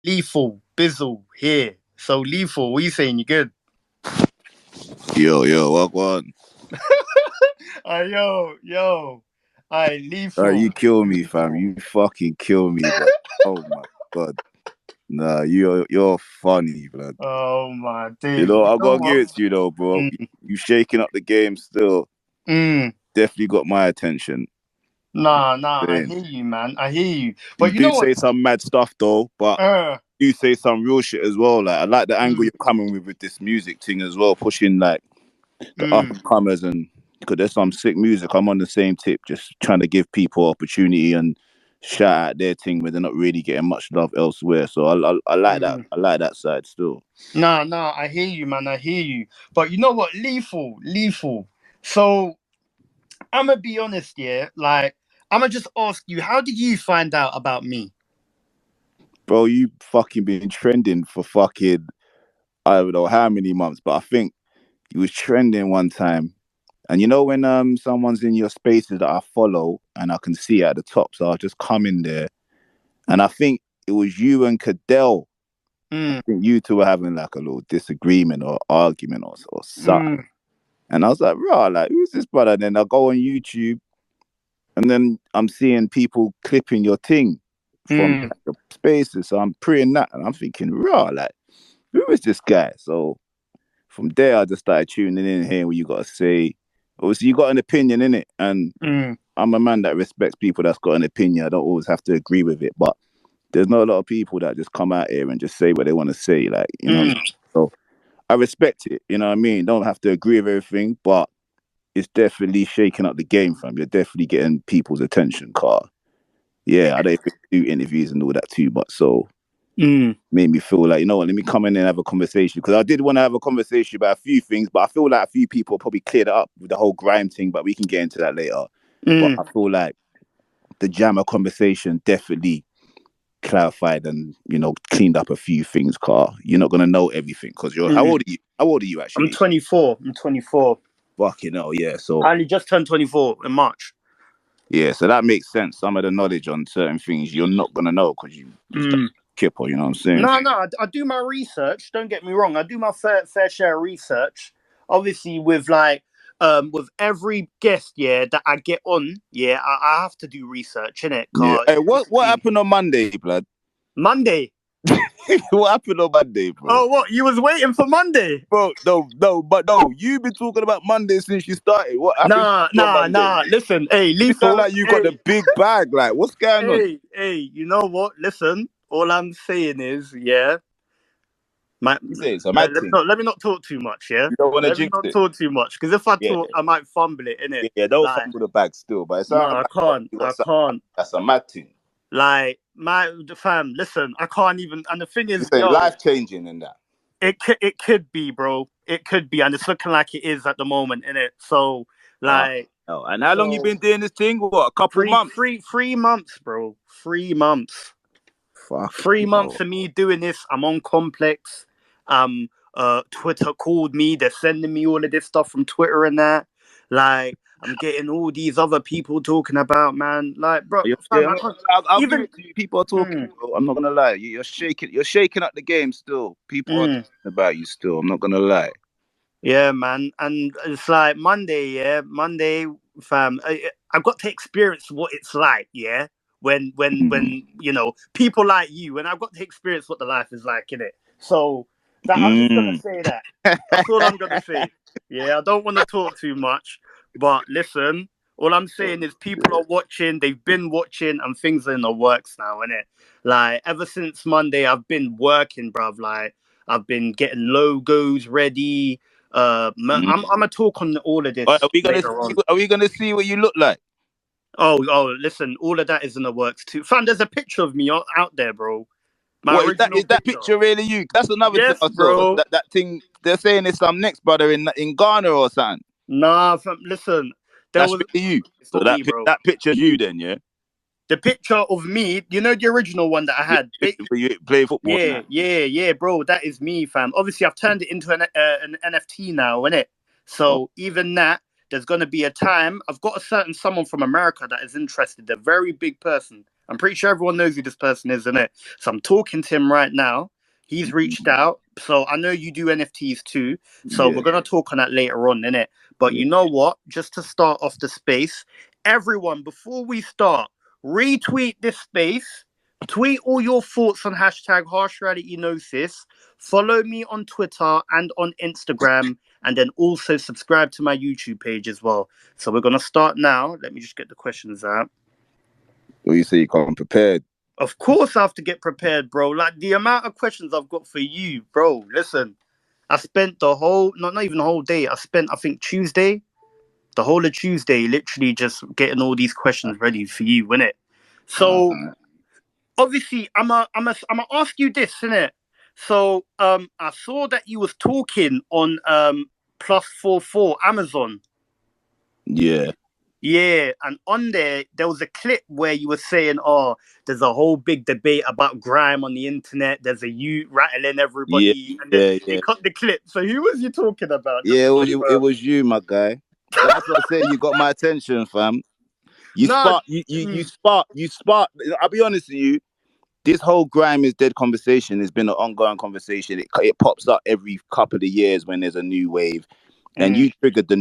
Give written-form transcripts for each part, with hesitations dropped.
Lethal, Bizzle here. So Lethal, what are you saying? You good? Yo, what on? Yo. Lethal. You kill me, fam. You fucking kill me, bro. Oh my god. Nah, you're funny, blood. Oh my You days. know, You I know gotta give what? it to you though, bro. Mm, You shaking up the game still. mm. Definitely got my attention. Nah, I Saying. hear you, man. I hear you. You But you do know what? say some mad stuff though, but you say some real shit as well. Like I like the angle you're coming with this music thing as well, pushing like the up and comers, and because there's some sick music. I'm on the same tip, just trying to give people opportunity and shout out their thing where they're not really getting much love elsewhere. So I like that. I like that side still. Nah, I hear you, man. I hear you. But you know what? Lethal. So I'm gonna be honest, yeah. Like I'm gonna just ask you, how did you find out about me? Bro, you fucking been trending for fucking I don't know how many months, but I think you was trending one time. And you know when someone's in your spaces that I follow and I can see at the top, so I'll just come in there. And I think it was you and Cadell. I think you two were having like a little disagreement or argument or something. And I was like, right, like, who's this brother? And then I go on YouTube and then I'm seeing people clipping your thing from like, the spaces. So I'm preying that and I'm thinking, right, like, who is this guy? So from there, I just started tuning in, hearing what you got to say. Obviously, you got an opinion in it. And I'm a man that respects people that's got an opinion. I don't always have to agree with it. But there's not a lot of people that just come out here and just say what they want to say. Like, you know what I mean? So I respect it. You know what I mean? Don't have to agree with everything, but it's definitely shaking up the game, fam. You're definitely getting people's attention, car. Yeah, I don't think do interviews and all that too much. So made me feel like, you know what, let me come in and have a conversation. Because I did want to have a conversation about a few things, but I feel like a few people probably cleared it up with the whole grime thing, but we can get into that later. But I feel like the Jammer conversation definitely clarified and, you know, cleaned up a few things, car. You're not gonna know everything because you're how old are you? How old are you actually? I'm 24. Fucking hell, yeah. So I only just turned 24 in March. yeah, so that makes sense. Some of the knowledge on certain things you're not gonna know because you just kipper, you know what I'm saying? No, I do my research. Don't get me wrong. I do my fair share of research. Obviously, with with every guest, yeah, that I get on, yeah, I have to do research, innit? Yeah. Hey, what happened on Monday, blood? Monday. What happened on Monday, bro? Oh, what? You was waiting for Monday? Bro, no. You've been talking about Monday since you started. What happened? Nah. Listen, hey, You Lethal. sound like you got the big bag. Like, what's going on? Hey, you know what? Listen, all I'm saying is, yeah. Let me not talk too much, yeah? You don't want to Let me jinx not it. talk too much, because if I talk, I might fumble it, innit? Yeah, don't fumble the bag still, but it's no, I can't. That's a mad thing. Like, the fam, listen, I can't even, and the thing is, life-changing in that. It could be, bro. It could be, and it's looking like it is at the moment, innit? So, like... and how long you been doing this thing? What, a couple months? 3 months, bro. 3 months. Fuck. 3 months of me doing this. I'm on Complex. Twitter called me. They're sending me all of this stuff from Twitter and that. Like, I'm getting all these other people talking about, man. Like, bro, I'll give it to you. People are talking. Bro. I'm not gonna lie. You're shaking up the game still. People are talking about you still. I'm not gonna lie. Yeah, man. And it's like Monday, fam. I've got to experience what it's like, yeah. When you know, people like you, and I've got to experience what the life is like, innit? So I'm just gonna say that. That's all I'm gonna say. Yeah, I don't want to talk too much, but listen, all I'm saying is people are watching, they've been watching, and things are in the works now, innit? Like, ever since Monday, I've been working, bruv. Like, I've been getting logos ready. I'm gonna talk on all of this. Are we gonna see what you look like? Oh, listen, all of that is in the works too. Fam, there's a picture of me out there, bro. Is that picture really you? That's another thing I saw. Bro. That thing they're saying is some next brother in Ghana or something. Nah, fam, listen. That's really you. So that picture's you then, yeah? The picture of me, you know, the original one that I had. You play football. Yeah, bro. That is me, fam. Obviously, I've turned it into an NFT now, innit? So even that, there's gonna be a time. I've got someone from America that is interested. A very big person. I'm pretty sure everyone knows who this person is, innit? So I'm talking to him right now. He's reached out. So I know you do NFTs too. So Yeah, we're going to talk on that later on, innit? But yeah. you know what? Just to start off the space, everyone, before we start, retweet this space. Tweet all your thoughts on hashtag harshrealitynosis. Follow me on Twitter and on Instagram. And then also subscribe to my YouTube page as well. So we're going to start now. Let me just get the questions out. Well, you say you come prepared. Of course I have to get prepared, bro. Like the amount of questions I've got for you, bro. Listen, I spent the whole, not even the whole day. I spent, I think, the whole of Tuesday, literally just getting all these questions ready for you, innit? So obviously, I'm a ask you this, innit? So I saw that you was talking on +44 Amazon. Yeah, Yeah, and on there was a clip where you were saying, "Oh, there's a whole big debate about grime on the internet. There's a you rattling yeah, everybody," and then yeah, they yeah. cut the clip. So who was you talking about? Just Yeah, to it confirm. was you, my guy. That's what I said. You got my attention, fam. You No, spark, you spark. I'll be honest with you. This whole grime is dead conversation has been an ongoing conversation. It pops up every couple of years when there's a new wave, and mm, you triggered the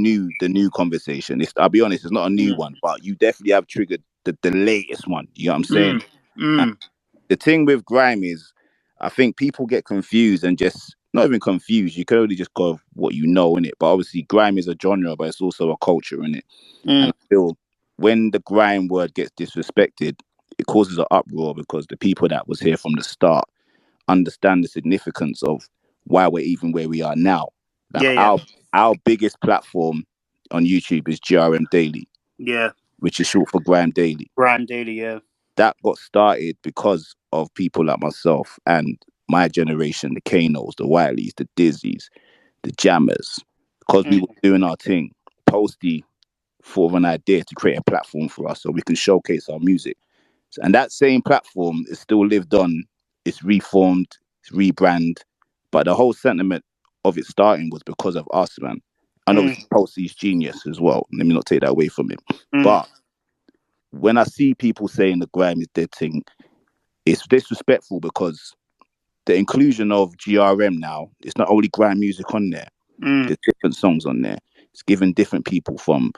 new conversation. I'll be honest, it's not a new mm, one, but you definitely have triggered the latest one. You know what I'm saying? mm, mm, The thing with grime is, I think people get confused and just not even confused. You can only just go with what you know in it. But obviously, grime is a genre, but it's also a culture in it. And mm, I feel when the grime word gets disrespected, it causes an uproar because the people that was here from the start understand the significance of why we're even where we are now. Like yeah, yeah, our biggest platform on YouTube is GRM Daily, yeah. which is short for Grime Daily. Grime Daily, yeah. That got started because of people like myself and my generation, the Kanos, the Wileys, the Dizzies, the Jammers, because we Mm, were doing our thing. Posty thought of an idea to create a platform for us so we can showcase our music. And that same platform is still lived on, it's reformed, it's rebrand. But the whole sentiment of it starting was because of us, man. And mm, obviously Posty's genius as well. Let me not take that away from him. mm, But when I see people saying the grime is dead thing, it's disrespectful because the inclusion of GRM now, it's not only grime music on there. mm, There's different songs on there. It's giving different people from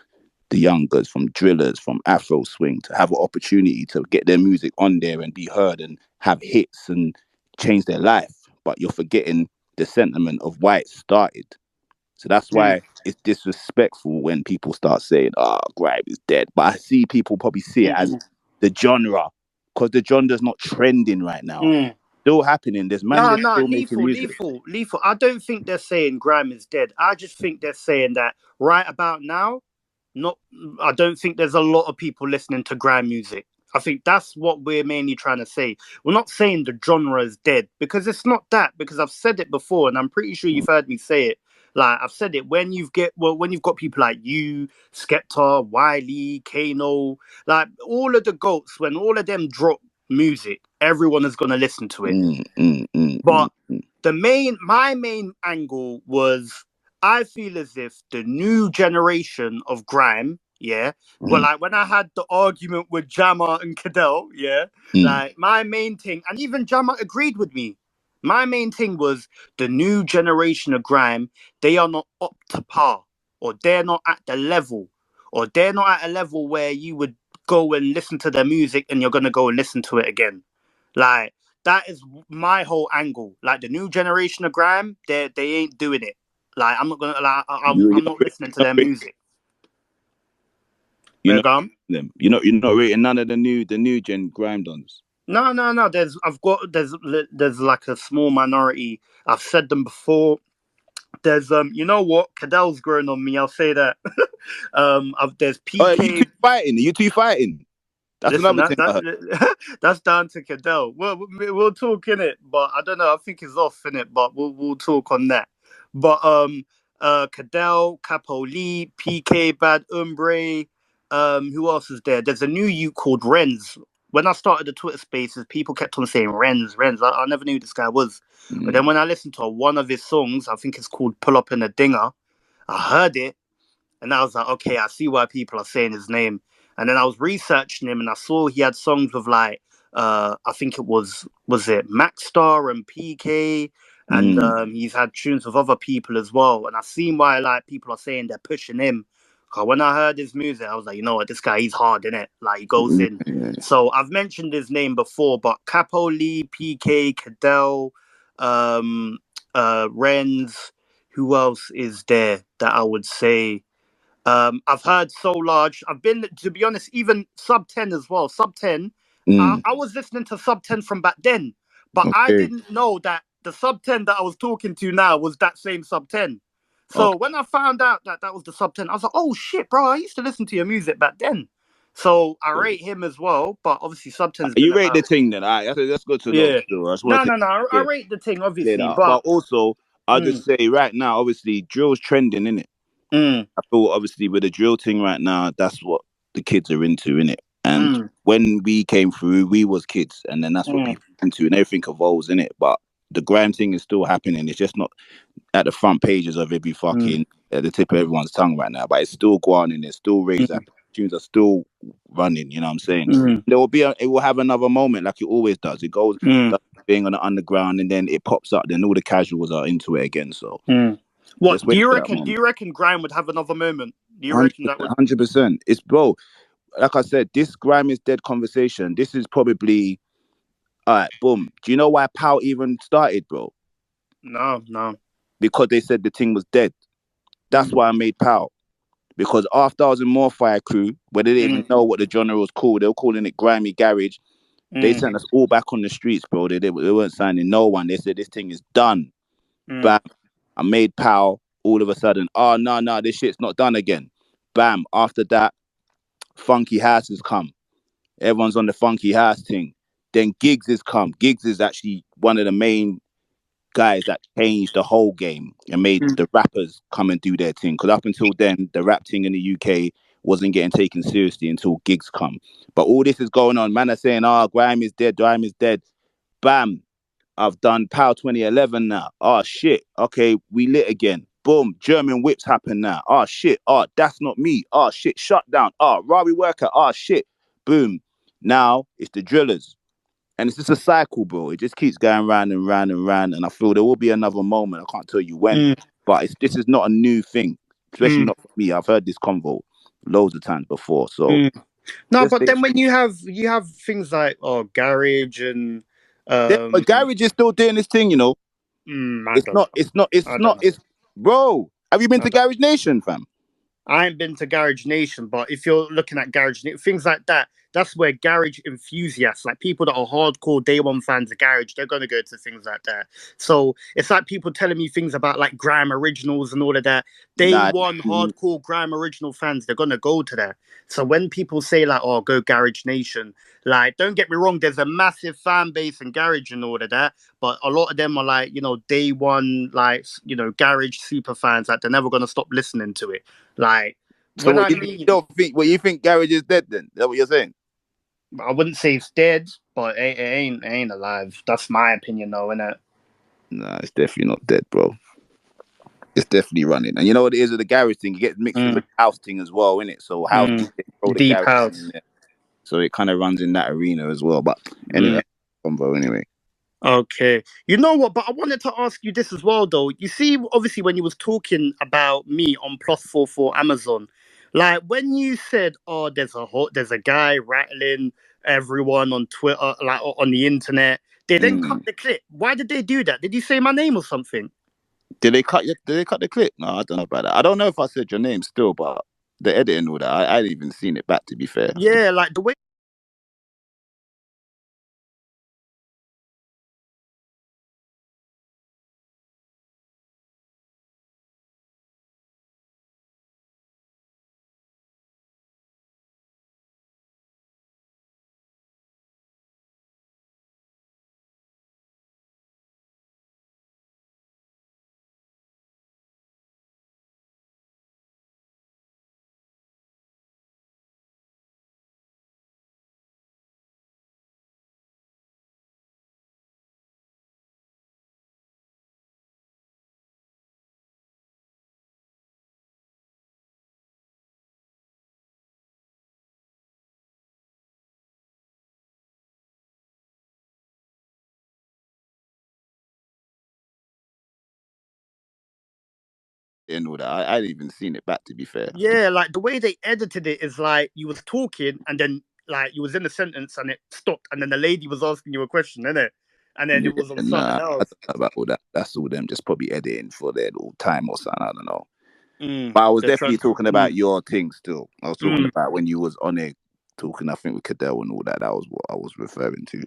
the youngers, from drillers, from Afro swing to have an opportunity to get their music on there and be heard and have hits and change their life. But you're forgetting the sentiment of why it started. So that's mm, why it's disrespectful when people start saying, "Oh, grime is dead." But I see people probably see it as mm, the genre because the genre's not trending right now. mm. Still happening. There's man No, that's no, still making lethal, music. lethal, lethal. I don't think they're saying grime is dead. I just think they're saying that right about now, not. I don't think there's a lot of people listening to grime music. I think that's what we're mainly trying to say. We're not saying the genre is dead because it's not that. Because I've said it before, and I'm pretty sure you've heard me say it. Like I've said it when you've got people like you, Skepta, Wiley, Kano, like all of the goats. When all of them drop music, everyone is gonna listen to it. Mm, mm, mm, mm, But mm, my main angle was I feel as if the new generation of grime, yeah, well, mm, like when I had the argument with Jammer and Cadell, yeah, mm, like my main thing, and even Jammer agreed with me. My main thing was the new generation of grime, they are not up to par, or they're not at the level, or they're not at a level where you would go and listen to their music and you're gonna go and listen to it again. Like that is my whole angle. Like the new generation of grime, they ain't doing it. Like I'm not gonna like you're I'm not not listening to their music. you're Where not gum? them. You're not rating none of the new gen grime dons. No, no, no. There's like a small minority. I've said them before. There's you know what? Cadell's growing on me. I'll say that. There's Oh, you two PK. fighting? You two fighting? That's Listen, another that thing I heard. that that's down to Cadell. We'll talk in it, but I don't know. I think it's off in it, but we'll talk on that. But Cadell, Capo Lee, PK, Bad Umbre. Who else is there? There's a new you called Renz. When I started the Twitter Spaces, people kept on saying Renz, Renz. I never knew who this guy was, but Mm, then when I listened to one of his songs, I think it's called "Pull Up in a Dinger." I heard it, and I was like, okay, I see why people are saying his name. And then I was researching him, and I saw he had songs with like I think it was it Maxstar and PK, and Mm. he's had tunes with other people as well. And I seen why like people are saying they're pushing him. 'Cause when I heard his music, I was like, you know what, this guy, he's hard, innit? Like he goes in. Yeah. So I've mentioned his name before, but Capo Lee, PK, Cadell, um, Renz. Who else is there that I would say? I've heard So Large. I've been, to be honest, even Sub 10 as well. Sub 10. Mm. I was listening to Sub 10 from back then, but I Okay. didn't know that the Sub 10 that I was talking to now was that same Sub 10. So Okay. when I found out that that was the Sub 10, I was like, oh shit, bro, I used to listen to your music back then. So I rate him as well, but obviously Sub 10's been You rate the about. thing then. All right, that's good to know. Yeah. Still, I just want No, to no, no. I clear, rate the thing, clear that obviously, up. But but. also, I'll Mm, just say right now, obviously, drill's trending, in it. mm, I feel obviously with the drill thing right now, that's what the kids are into, in it. And mm, when we came through, we was kids, and then that's what mm, people are into, and everything evolves, in it. But the grime thing is still happening. It's just not at the front pages of every mm, fucking at the tip of everyone's tongue right now. But it's still going in. It's still raised up. mm, Tunes are still running. You know what I'm saying? mm, There will be it will have another moment like it always does. It goes mm. does being on the underground and then it pops up. Then all the casuals are into it again. So Mm. What just do wait you for that reckon? Do moment. you reckon Grime would have another moment? Do you reckon that would? 100%. It's bro. Like I said, this grime is dead conversation. This is probably all right. Boom. Do you know why Pow even started, bro? No, no. Because they said the thing was dead. That's Mm, why I made Pow. Because after I was in More Fire Crew, where they didn't even mm, know what the genre was called, they were calling it grimy garage. They mm, sent us all back on the streets, bro. They weren't signing no one. They said this thing is done. mm, Bam. I made Pow. All of a sudden, oh no, this shit's not done again. Bam. After that, Funky House has come. Everyone's on the Funky House thing. Then Gigs has come. Gigs is actually one of the main guys that changed the whole game and made mm, the rappers come and do their thing. Because up until then, the rap thing in the UK wasn't getting taken seriously until Gigs come. But all this is going on. Man are saying, oh, grime is dead, grime is dead. Bam. I've done Power 2011 now. Oh, shit. Okay, we lit again. Boom. German whips happen now. Oh, shit. Oh, that's not me. Oh, shit. Shut down. Oh, Rari Worker. Oh, shit. Boom. Now it's the drillers. And it's just a cycle, bro. It just keeps going round and round and round. And I feel there will be another moment. I can't tell you when, mm, but this is not a new thing, especially mm, not for me. I've heard this convo loads of times before. So mm. No, just but stay. then when you have things like garage and But garage is still doing this thing, you know. I It's don't not. know. It's not. It's I don't not. know. It's bro. Have you been I to don't. Garage Nation, fam? I ain't been to Garage Nation, but if you're looking at things like that, that's where garage enthusiasts, like people that are hardcore day one fans of garage, they're gonna go to things like that. So it's like people telling me things about like grime originals and all of that. Day Nah. one hardcore grime original fans, they're gonna go to that. So when people say like, "Oh, go Garage Nation," like, don't get me wrong, there's a massive fan base in garage and all of that, but a lot of them are like, day one, like, garage super fans. Like they're never gonna stop listening to it. Like So when what I you mean, don't think? What you think? Garage is dead? Then is that what you're saying? I wouldn't say it's dead, but it ain't alive. That's my opinion, though, innit? Nah, it's definitely not dead, bro. It's definitely running. And you know what it is with the garage thing? It gets mixed in Mm, with the house thing as well, innit? So house, mm. they throw the Deep garage thing in house. there. So it kind of runs in that arena as well. But Mm. anyway, combo anyway. Okay. You know what? But I wanted to ask you this as well, though. You see, obviously, when you was talking about me on +44 Amazon, like when you said, "Oh, there's a guy rattling everyone on Twitter, like on the internet," they then cut Mm. the clip. Why did they do that? Did you say my name or something? Did they cut the clip? No, I don't know about that. I don't know if I said your name still, but the editing and all that, I hadn't even seen it back to be fair. Yeah, like the way and all that. I didn't even seen it back, to be fair. Yeah, like the way they edited it is like you was talking and then like you was in a sentence and it stopped and then the lady was asking you a question, innit? And then Yeah, it was on nah, something I else. don't know about all that. That's all them just probably editing for their little time or something. I don't know. Mm, But I was the definitely trans- talking mm, about your thing still. I was talking mm. about when you was on it talking, I think, with Cadell and all that. That was what I was referring to.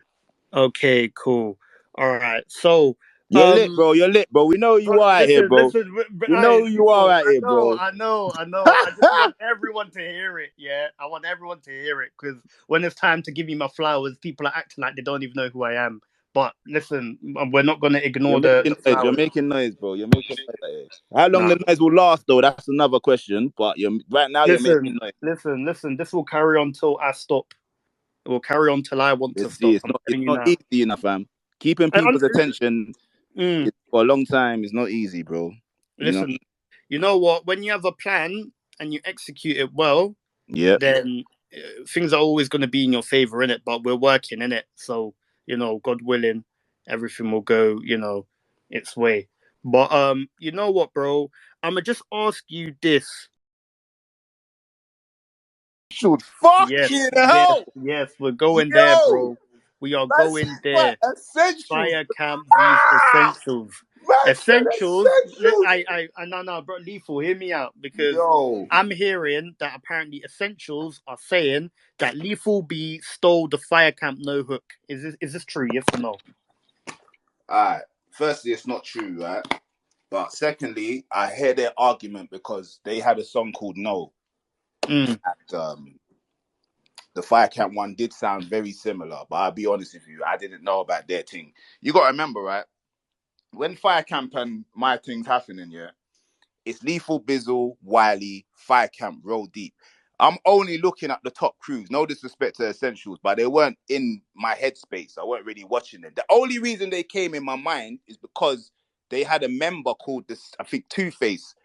Okay, cool. All right. So, You're lit, bro. You're lit, bro. We know you are out here, bro. We know you are Lethal, out here, bro. I know. I just want everyone to hear it. Yeah, I want everyone to hear it because when it's time to give me my flowers, people are acting like they don't even know who I am. But listen, we're not gonna You're ignore making the noise. You're flowers. making noise, bro. You're making noise out here. How long Nah, the noise will last, though, that's another question. But you're right now, you're making noise. listen. This will carry on till I stop. It will carry on till I want to Let's see. stop. I'm It's telling you not now. easy enough, fam. Keeping And, people's attention mm, for a long time is not easy, bro. You know. listen, you know what? When you have a plan and you execute it well, Yep. then things are always going to be in your favor in it, but we're working in it, so God willing, everything will go its way. But you know what, bro, I'm gonna just ask you this. Shoot, Yes, fucking yes, hell, yes, we're going there, yo, bro. We are that's going what there. essentials. Fire camp views Ah, essentials. man said Essentials. essentials. No, bro, Lethal, hear me out because Yo, I'm hearing that apparently essentials are saying that Lethal B stole the fire camp no hook. Is this true? Yes or no? alright. Firstly, it's not true, right? But secondly, I hear their argument because they had a song called No, Mm, and the Fire Camp one did sound very similar. But I'll be honest with you, I didn't know about their thing. You got to remember, right? When Fire Camp and my thing's happening, yeah, it's Lethal, Bizzle, Wiley, Fire Camp, Roll Deep. I'm only looking at the top crews. No disrespect to Essentials, but they weren't in my headspace. I weren't really watching them. The only reason they came in my mind is because they had a member called this, I think, Two Face.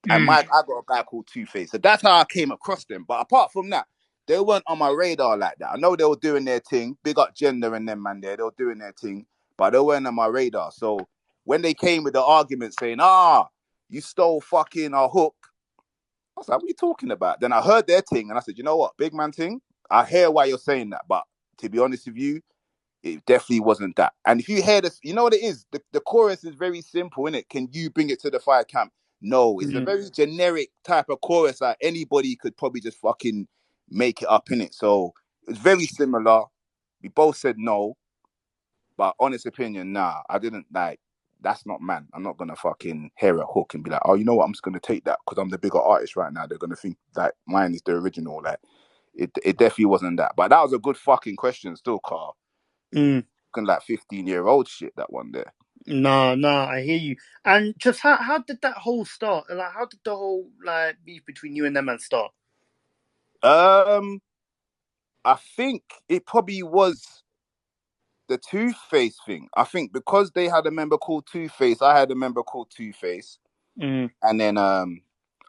And mm, I got a guy called Two Face. So that's how I came across them. But apart from that, they weren't on my radar like that. I know they were doing their thing. Big up Gender and them, man, there. They were doing their thing. But they weren't on my radar. So when they came with the argument saying, you stole fucking a hook, I was like, what are you talking about? Then I heard their thing and I said, you know what, big man thing, I hear why you're saying that. But to be honest with you, it definitely wasn't that. And if you hear this, you know what it is? The chorus is very simple, innit? Can you bring it to the fire camp? No, it's a mm, very generic type of chorus that anybody could probably just fucking make it up, innit? So it's very similar. We both said no, but honest opinion, nah, I didn't like. That's not man. I'm not gonna fucking hear a hook and be like, oh, you know what? I'm just gonna take that because I'm the bigger artist right now. They're gonna think that mine is the original. Like, it definitely wasn't that. But that was a good fucking question, still, Carl. mm. Like 15-year-old shit, that one there. Nah, I hear you. And just how did that whole start? Like, how did the whole like beef between you and them man start? Um, I think it probably was the Two Face thing. I think because they had a member called Two Face, I had a member called Two Face, Mm, and then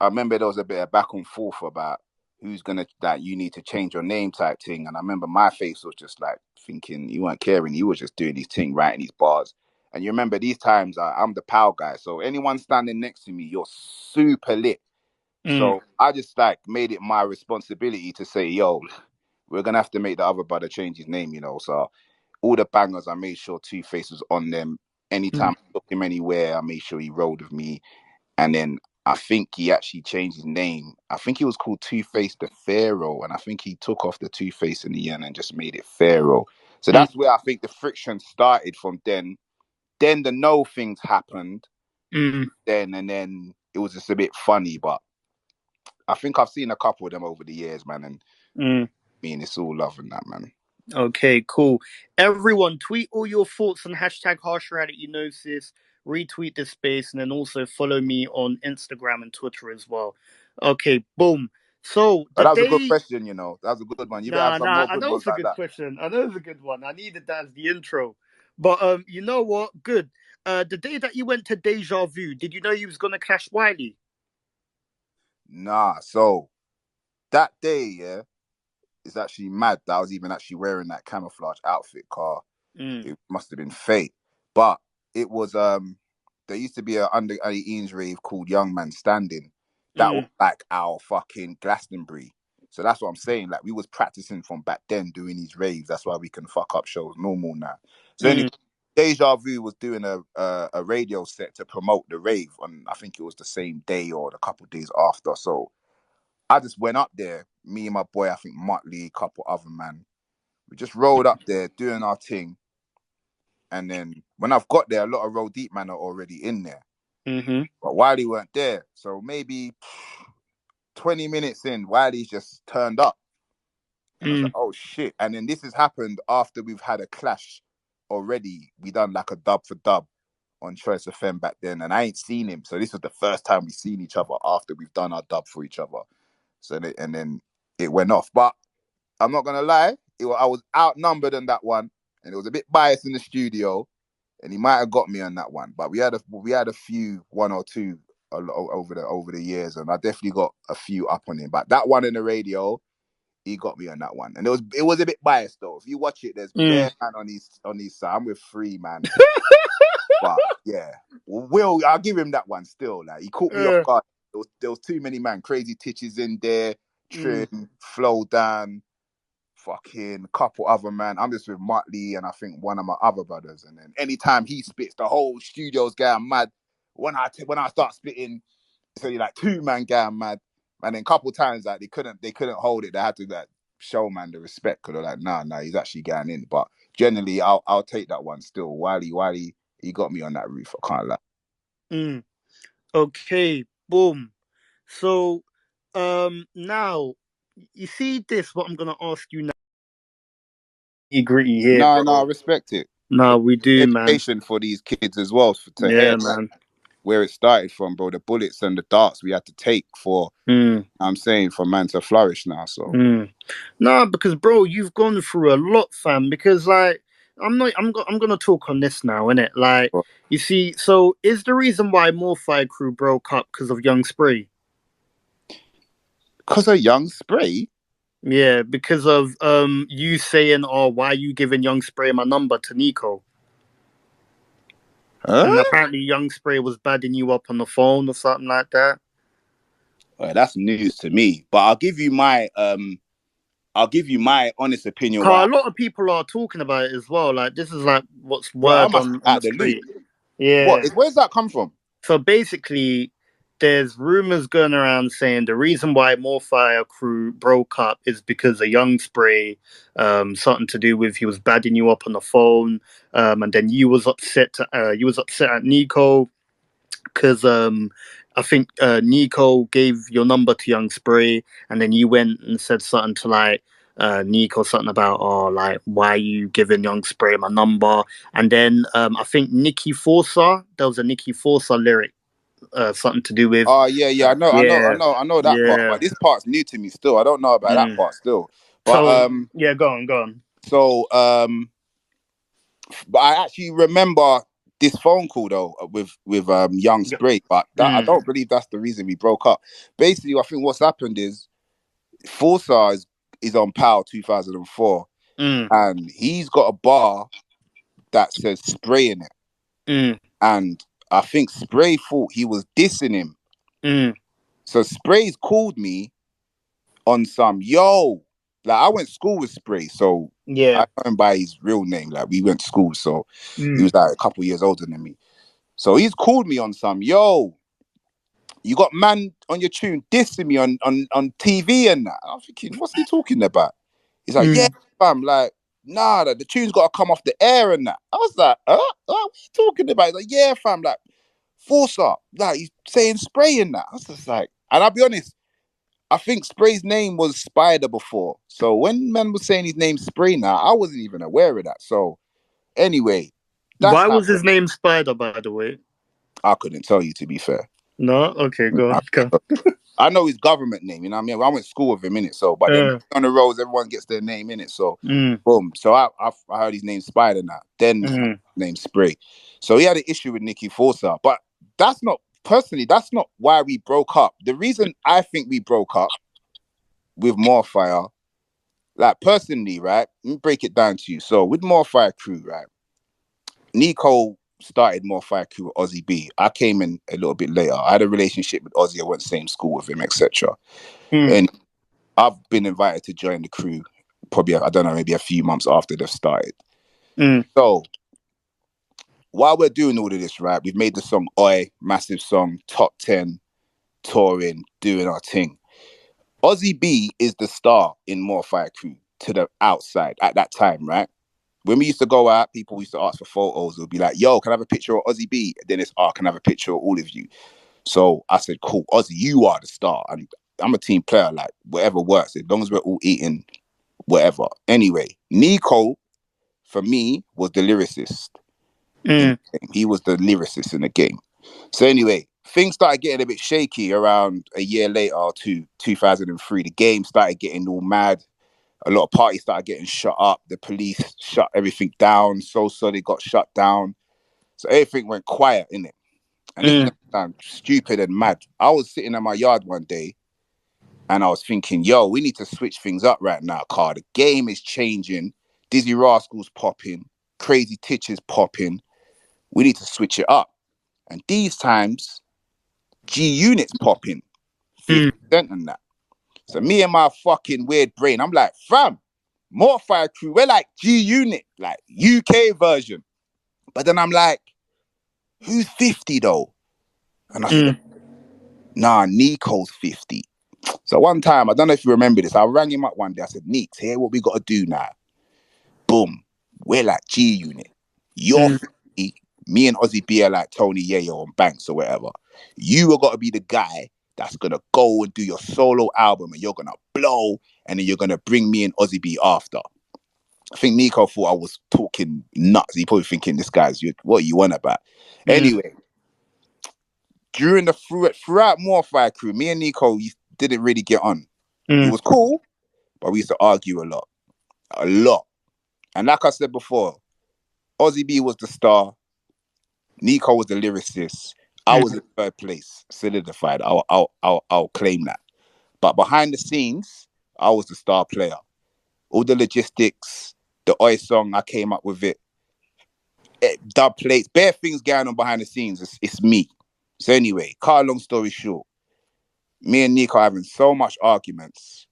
I remember there was a bit of back and forth about who's gonna that you need to change your name type thing. And I remember my face was just like thinking he weren't caring. He was just doing his thing, writing his bars. And you remember these times I'm the pal guy, so anyone standing next to me, you're super lit. mm, So I just like made it my responsibility to say, yo, we're gonna have to make the other brother change his name, you know. So all the bangers, I made sure Two Face was on them. Anytime mm, I took him anywhere, I made sure he rolled with me. And then I think he actually changed his name. I think he was called Two Face the Pharaoh, and I think he took off the Two Face in the end and just made it Pharaoh. So mm, that's where I think the friction started from. Then the no things happened. mm, And then it was just a bit funny, but I think I've seen a couple of them over the years, man, and mm. I mean it's all love and that, man. Okay, cool. Everyone, tweet all your thoughts on hashtag harshrealitynosis, retweet this space, and then also follow me on Instagram and Twitter as well. Okay, boom. So But the that was a good day, question, you know. That was a good one. You better have some more I good know ones it's a like good that. question. I know it's a good one. I needed that as the intro. But you know what? Good. The day that you went to Deja Vu, did you know you was gonna clash Wiley? Nah, so that day, yeah, it's actually mad that I was even actually wearing that camouflage outfit, car. Mm, It must have been fate. But it was there used to be a under 18s rave called Young Man Standing. That was like our fucking Glastonbury. So that's what I'm saying. Like, we was practicing from back then doing these raves. That's why we can fuck up shows normal now. So anyway, Deja Vu was doing a radio set to promote the rave, and I think it was the same day or a couple of days after. So I just went up there, me and my boy, I think Motley, a couple other man. We just rolled up there doing our thing. And then when I've got there, a lot of Roll Deep man are already in there. But Wiley weren't there. So maybe 20 minutes in, Wiley's just turned up. And I was like, oh shit. And then this has happened after we've had a clash already. We done like a dub for dub on Choice FM back then. And I ain't seen him. So this was the first time we seen each other after we've done our dub for each other. So and then it went off. But I'm not going to lie. I was outnumbered in that one. And it was a bit biased in the studio. And he might have got me on that one. But we had a few, one or two over the years. And I definitely got a few up on him. But that one in the radio, he got me on that one. And it was a bit biased though. If you watch it, there's bare man on his side. I'm with 3 man. But yeah. I'll give him that one still. Like, he caught me off guard. There was too many man. Crazy Titches in there, Trim, Flow Dan, fucking couple other man. I'm just with Motley and I think one of my other brothers. And then anytime he spits, the whole studio's going mad. When I start spitting, it's only like 2 man going mad. And then a couple times like they couldn't hold it. They had to like show man the respect because they're like, nah, he's actually going in. But generally, I'll take that one still. Wiley, he got me on that roof. I can't lie. Okay, boom. So, now you see this. What I'm gonna ask you now. Gritty here. No, I respect it. No, we do, education for these kids as well to hear man. Where it started from, bro. The bullets and the darts we had to take for, I'm saying, for man to flourish now. So, no, because bro, you've gone through a lot, fam. Because like, I'm gonna talk on this now, innit? Like, you see, so is the reason why Morphi crew broke up because of Young Spray? Because of Young Spray? Yeah, because of you saying, "Oh, why are you giving Young Spray my number to Nico?" And apparently Young Spray was badding you up on the phone or something like that. Well, that's news to me. But I'll give you my honest opinion. A lot of people are talking about it as well. Like, this is like what's word on the street. Yeah. Where's that come from? So basically, there's rumors going around saying the reason why Morfire crew broke up is because of Young Spray, something to do with he was badding you up on the phone, and then you was upset at Nico because I think Nico gave your number to Young Spray, and then you went and said something to like Nico, something about, oh, like, why are you giving Young Spray my number? And then I think Nikki Forza, there was a Nikki Forza lyric, something to do with. Oh yeah, I know that part, but this part's new to me still. I don't know about that part still. But so, yeah, go on. So but I actually remember this phone call though with Young Spray, but I don't believe that's the reason we broke up. Basically, I think what's happened is Forza is on Power 2004, and he's got a bar that says Spray in it, and I think Spray thought he was dissing him. So Spray's called me on some like I went to school with Spray, so I know him by his real name. Like, we went to school, so he was like a couple years older than me. So he's called me on some, you got man on your tune dissing me on TV and that. I'm thinking, what's he talking about? He's like, yeah, fam, like, nah, the tune's got to come off the air and that. I was like, what are you talking about? He's like, yeah, fam, like, force up. Like, he's saying Spray and that. I was just like, and I'll be honest, I think Spray's name was Spider before. So when man was saying his name Spray now, I wasn't even aware of that. So anyway. Why was his name Spider, by the way? I couldn't tell you, to be fair. No? Okay, go on. I know his government name, you know what I mean? I went to school with him, innit? So, but then on the roads, everyone gets their name, innit? So, boom. So I heard his name Spider now. Then name Spray. So he had an issue with Nikki Forza. But that's not why we broke up. The reason I think we broke up with Morfire, like, personally, right? Let me break it down to you. So with Morfire crew, right? Nico started more fire crew with Ozzy B. I came in a little bit later. I had a relationship with Ozzy. I went same school with him, etc. And I've been invited to join the crew probably, I don't know, maybe a few months after they've started. So while we're doing all of this, right, we've made the song Oi, massive song, top 10, touring, doing our thing. Ozzy B is the star in More Fire Crew to the outside at that time, right? When we used to go out, people used to ask for photos. It would be like, yo, can I have a picture of Ozzy B? And then it's, can I have a picture of all of you? So I said, cool, Ozzy, you are the star. And I'm a team player, like, whatever works, as long as we're all eating, whatever. Anyway, Nico, for me, was the lyricist. He was the lyricist in the game. So anyway, things started getting a bit shaky around a year later to 2003. The game started getting all mad. A lot of parties started getting shut up. The police shut everything down. So they got shut down. So everything went quiet, innit? And this is gonna sound stupid and mad. I was sitting in my yard one day and I was thinking, yo, we need to switch things up right now, Car. The game is changing. Dizzy Rascals popping. Crazy Titches popping. We need to switch it up. And these times, G Unit's popping. 50% and that. So me and my fucking weird brain, I'm like, fam, More Fire Crew, we're like G Unit, like UK version. But then I'm like, who's 50 though? And I said, nah, Nico's 50. So one time, I don't know if you remember this, I rang him up one day. I said, Neeks, here what we got to do now. Boom. We're like G Unit. You're 50. Me and Ozzy B are like Tony Yayo and Banks or whatever. You are got to be the guy that's going to go and do your solo album and you're going to blow and then you're going to bring me and Ozzy B after. I think Nico thought I was talking nuts. He probably thinking this guy's, what you want about? Anyway, during throughout More Fire Crew, me and Nico didn't really get on. It was cool, but we used to argue a lot. And like I said before, Ozzy B was the star. Nico was the lyricist. I was in third place, solidified. I'll claim that. But behind the scenes, I was the star player. All the logistics, the Oi song, I came up with it. Dub plates, bare things going on behind the scenes. It's me. So anyway, cut a long story short, me and Nico having so much arguments.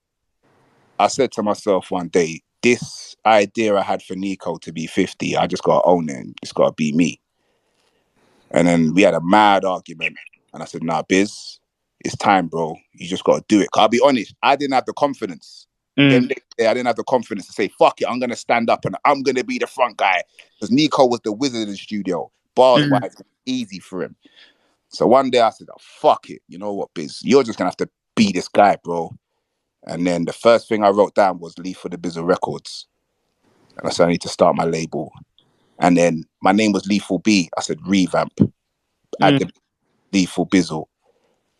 I said to myself one day, this idea I had for Nico to be 50, I just got to own it and it's got to be me. And then we had a mad argument. And I said, nah, Biz, it's time, bro. You just got to do it. 'Cause I'll be honest, I didn't have the confidence. Then I didn't have the confidence to say, fuck it, I'm going to stand up and I'm going to be the front guy. Because Nico was the wizard in the studio. Bars-wise, easy for him. So one day I said, oh, fuck it. You know what, Biz? You're just going to have to be this guy, bro. And then the first thing I wrote down was leave for the Bizzle Records. And I said, I need to start my label. And then my name was Lethal B. I said, revamp. Add the Lethal Bizzle.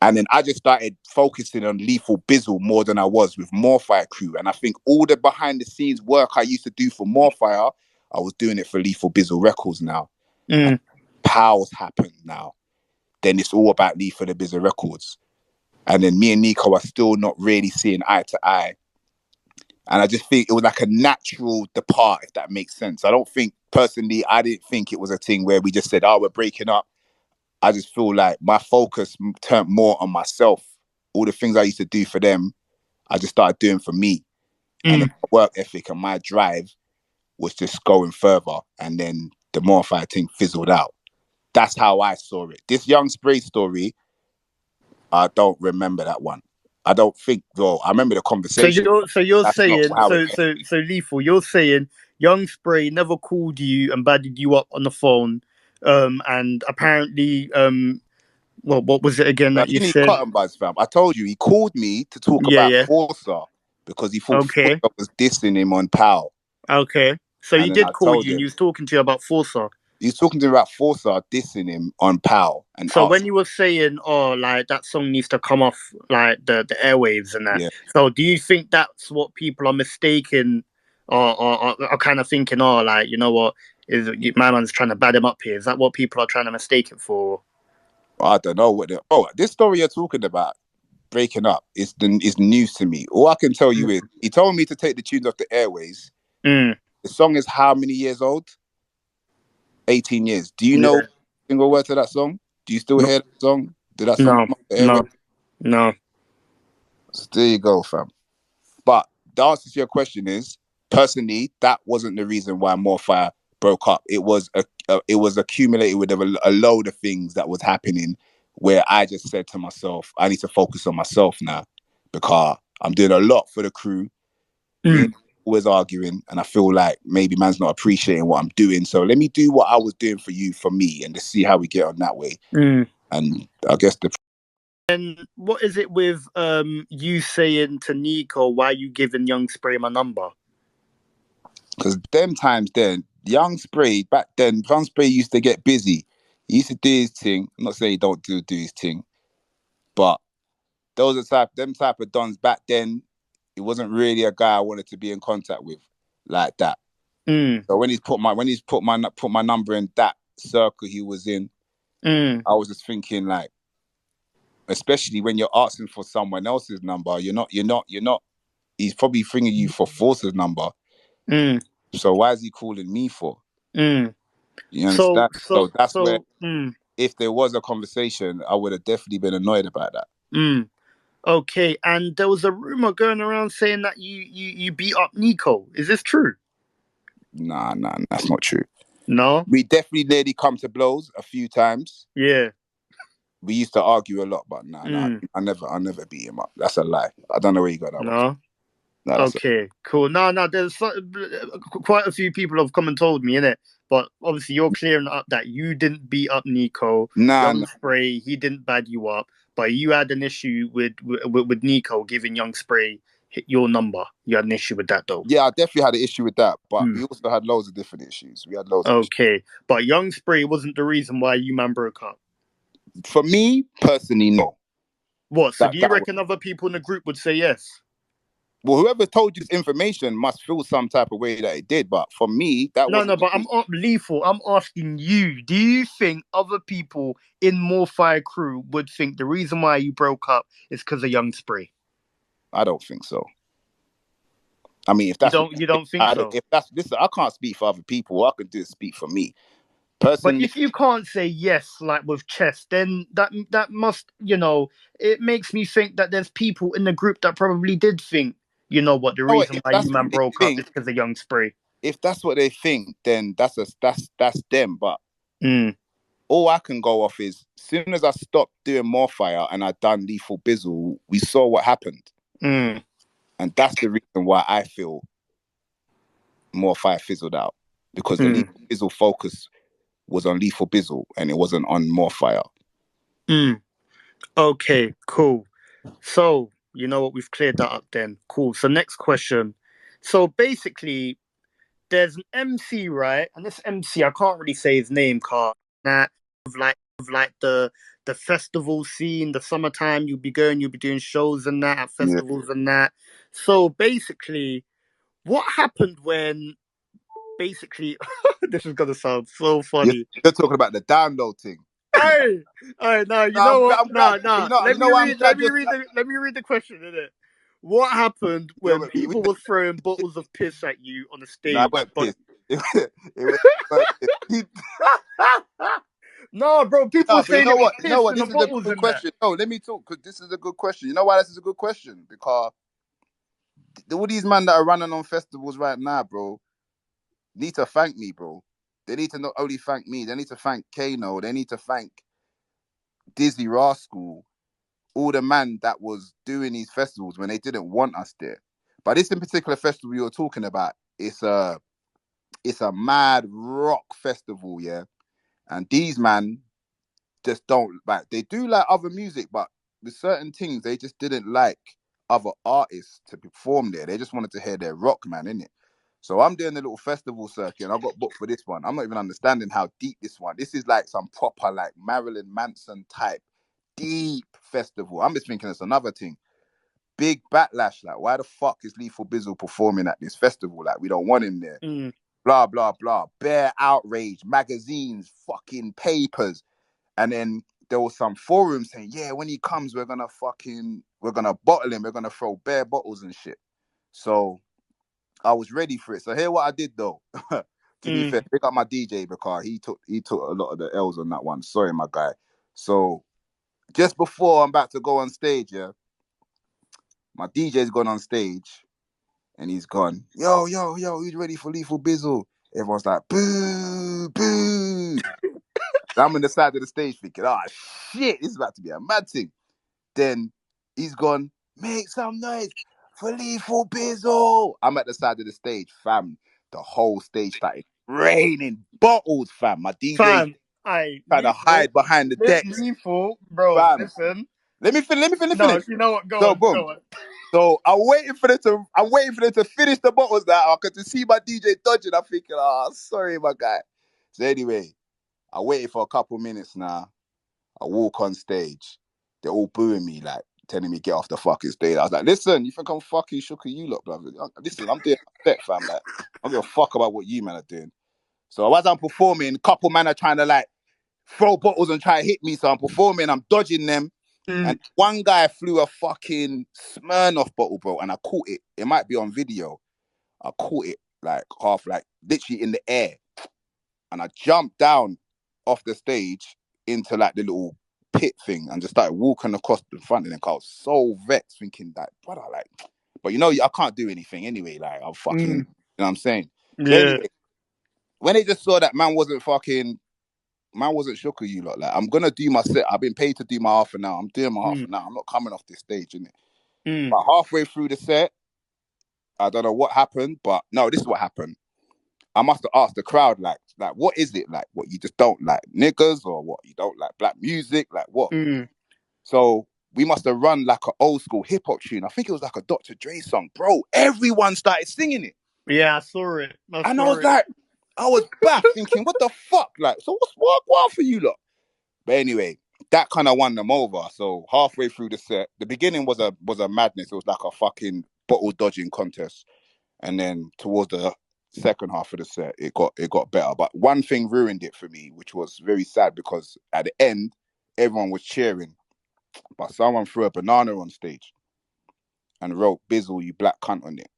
And then I just started focusing on Lethal Bizzle more than I was with More Fire Crew. And I think all the behind the scenes work I used to do for More Fire, I was doing it for Lethal Bizzle Records now. And Powers happened now. Then it's all about Leave for the Bizzle Records. And then me and Nico are still not really seeing eye to eye. And I just think it was like a natural depart, if that makes sense. I didn't think it was a thing where we just said, oh, we're breaking up. I just feel like my focus turned more on myself. All the things I used to do for them, I just started doing for me. And then my work ethic and my drive was just going further. And then the More Fire thing fizzled out. That's how I saw it. This Young Spray story, I don't remember that one. I don't think, though. I remember the conversation. So you're saying so Lethal, you're saying Young Spray never called you and badded you up on the phone, and apparently, well, what was it again that you said? N-Dubz, fam. I told you he called me to talk about Forza because he thought Forza was dissing him on POW. Okay, so he did call you and he was talking to you about Forza. He was talking to me about Forza dissing him on POW. And so when you were saying, oh, like that song needs to come off like the airwaves and that, so do you think that's what people are mistaken or kind of thinking, oh, like, you know what, is my man's trying to bad him up here? Is that what people are trying to mistake it for? I don't know this story you're talking about, breaking up, is news to me. All I can tell you is he told me to take the tunes off the airways. The song is how many years old? 18 years. Do you Yeah. know a single word to that song? Do you still No, hear that song? Did that song no, come out the airway? no, no. So there you go, fam. But the answer to your question is, personally, that wasn't the reason why Morfire broke up. It was it was accumulated with a load of things that was happening, where I just said to myself, I need to focus on myself now, because I'm doing a lot for the crew. Me Mm, and always arguing, and I feel like maybe man's not appreciating what I'm doing. So let me do what I was doing for you, for me, and to see how we get on that way. mm. And I guess And what is it with you saying to Nico, why you giving Young Spray my number? because them times then, Young Spray back then, Young Spray used to get busy. He used to do his thing. I'm not saying he don't do his thing, but those are them type of dons back then. It wasn't really a guy I wanted to be in contact with like that. Mm, So when he's put my number in that circle he was in, mm, I was just thinking like, especially when you're asking for someone else's number, you're not. He's probably ringing you for Force's number. mm, So why is he calling me for? mm. You So, understand? so, So that's where, so, mm, if there was a conversation, I would have definitely been annoyed about that. mm. Okay. And there was a rumor going around saying that you beat up Nico. Is this true? Nah, that's not true. No. We definitely nearly come to blows a few times. Yeah. We used to argue a lot, but Mm. I never beat him up. That's a lie. I don't know where you got that one from. No. No, that's a Okay, cool. No, there's quite a few people have come and told me, innit? But obviously, you're clearing up that you didn't beat up Nico. nah. Young Spray, he didn't bad you up, but you had an issue with Nico giving Young Spray hit your number. You had an issue with that, though. Yeah, I definitely had an issue with that, but Hmm. we also had loads of different issues. We had loads of issues. Okay, but Young Spray wasn't the reason why you man broke up. For me personally, no. What? So That do you that was, reckon other people in the group would say yes? well, whoever told you this information must feel some type of way that it did. But for me, that No, wasn't the but I'm reason. lethal. I'm asking you. Do you think other people in Morfire crew would think the reason why you broke up is because of Young Spree? I don't think so. I mean, if You that's what don't. You don't think so? if that's this, I can't speak for other people. All I can do is speak for me But personally. if you can't say yes, like with chess, then that must, it makes me think that there's people in the group that probably did think, you know what, the You know what? reason If why you that's what man they broke up is think, because of Young Spree. if that's what they think, then that's them. But Mm, all I can go off is, as soon as I stopped doing Morfire and I done Lethal Bizzle, we saw what happened, mm, and that's the reason why I feel Morfire fizzled out, because the mm, Lethal Bizzle focus was on Lethal Bizzle and it wasn't on Morfire. mm. Okay, cool. So, you know what, we've cleared that up then. Cool. So next question. So basically, there's an MC, right? And this MC, I can't really say his name, car that of like the festival scene, the summertime, you'll be doing shows and that at Yeah, festivals and that. So basically, what happened when basically this is gonna sound so you're, funny. you're talking about the download thing. Hey, hey, no, you No, know what? I'm glad. No. You know why I'm glad you're. Let me read the question, innit? What happened when people were throwing bottles of piss at you on the No, I stage? weren't But pissed. It weren't pissed. no, bro, people were No, but you saying know it was what? You know piss what? in the This is a bottles good and that. question. No, let me talk, because this is a good question. You know why this is a good question? Because all these men that are running on festivals right now, bro, need to thank me, bro. They need to not only thank me, they need to thank Kano, they need to thank Dizzy Rascal, all the man that was doing these festivals when they didn't want us there. But this in particular festival you're talking about, it's a mad rock festival, yeah. And these man just don't like, they do like other music, but with certain things they just didn't like other artists to perform there. They just wanted to hear their rock, man, innit? So I'm doing the little festival circuit and I got booked for this one. I'm not even understanding how deep this one. This is like some proper like Marilyn Manson type deep festival. I'm just thinking it's another thing. Big backlash. Like, why the fuck is Lethal Bizzle performing at this festival? Like, we don't want him there. Mm, Blah, blah, blah. Bare outrage, magazines, fucking papers. And then there was some forums saying, yeah, when he comes, we're gonna bottle him, we're gonna throw bare bottles and shit. So I was ready for it. So here what I did though. To be fair, pick up my DJ because he took a lot of the L's on that one. Sorry, my guy. So just before I'm about to go on stage, yeah, my DJ's gone on stage and he's gone, yo, who's ready for Lethal Bizzle? Everyone's like, boo, boo. I'm on the side of the stage thinking, oh shit, this is about to be a mad thing. Then he's gone, make some noise for Lethal Bizzle. I'm at the side of the stage, fam. The whole stage started raining bottles, fam. My DJ Fam, I trying to lethal, hide behind the decks, lethal, bro. fam. Listen, Let me no, finish. you know what? Go So on, boom. go on. So I'm waiting for them to finish the bottles that I could see my DJ dodging. I'm thinking, oh, sorry, my guy. So anyway, I waited for a couple minutes now. I walk on stage. They're all booing me, like telling me get off the fucking stage. I was like, listen, you think I'm fucking shook at you lot, brother? Listen, I'm doing my set, fam. Like, I don't give a fuck about what you man are doing. So as I'm performing, a couple man are trying to like throw bottles and try to hit me. So I'm performing, I'm dodging them. And one guy flew a fucking Smirnoff bottle, bro, and I caught it. It might be on video. I caught it like half, like literally in the air. And I jumped down off the stage into like the little pit thing and just started walking across the front of them. I was so vexed, thinking that, brother, like, but you know, I can't do anything anyway. Like, I'm fucking, you know what I'm saying? So Yeah. anyway, when they just saw that man wasn't shook at you lot, like, I'm gonna do my set. I've been paid to do my half an hour. I'm doing my half an hour. I'm not coming off this stage, innit? But halfway through the set, I don't know what happened, but no, this is what happened. I must have asked the crowd, like, what is it? Like, what, you just don't like niggas, or what, you don't like black music? Like, what? So we must have run like an old school hip hop tune. I think it was like a Dr. Dre song. Bro, everyone started singing it. Yeah, I saw it. And I was like, I was back thinking, what the fuck? Like, so what for you lot? But anyway, that kind of won them over. So halfway through the set, the beginning was a madness. It was like a fucking bottle dodging contest. And then towards the second half of the set, it got better. But one thing ruined it for me, which was very sad, because at the end, everyone was cheering, but someone threw a banana on stage and wrote "Bizzle, you black cunt" on it.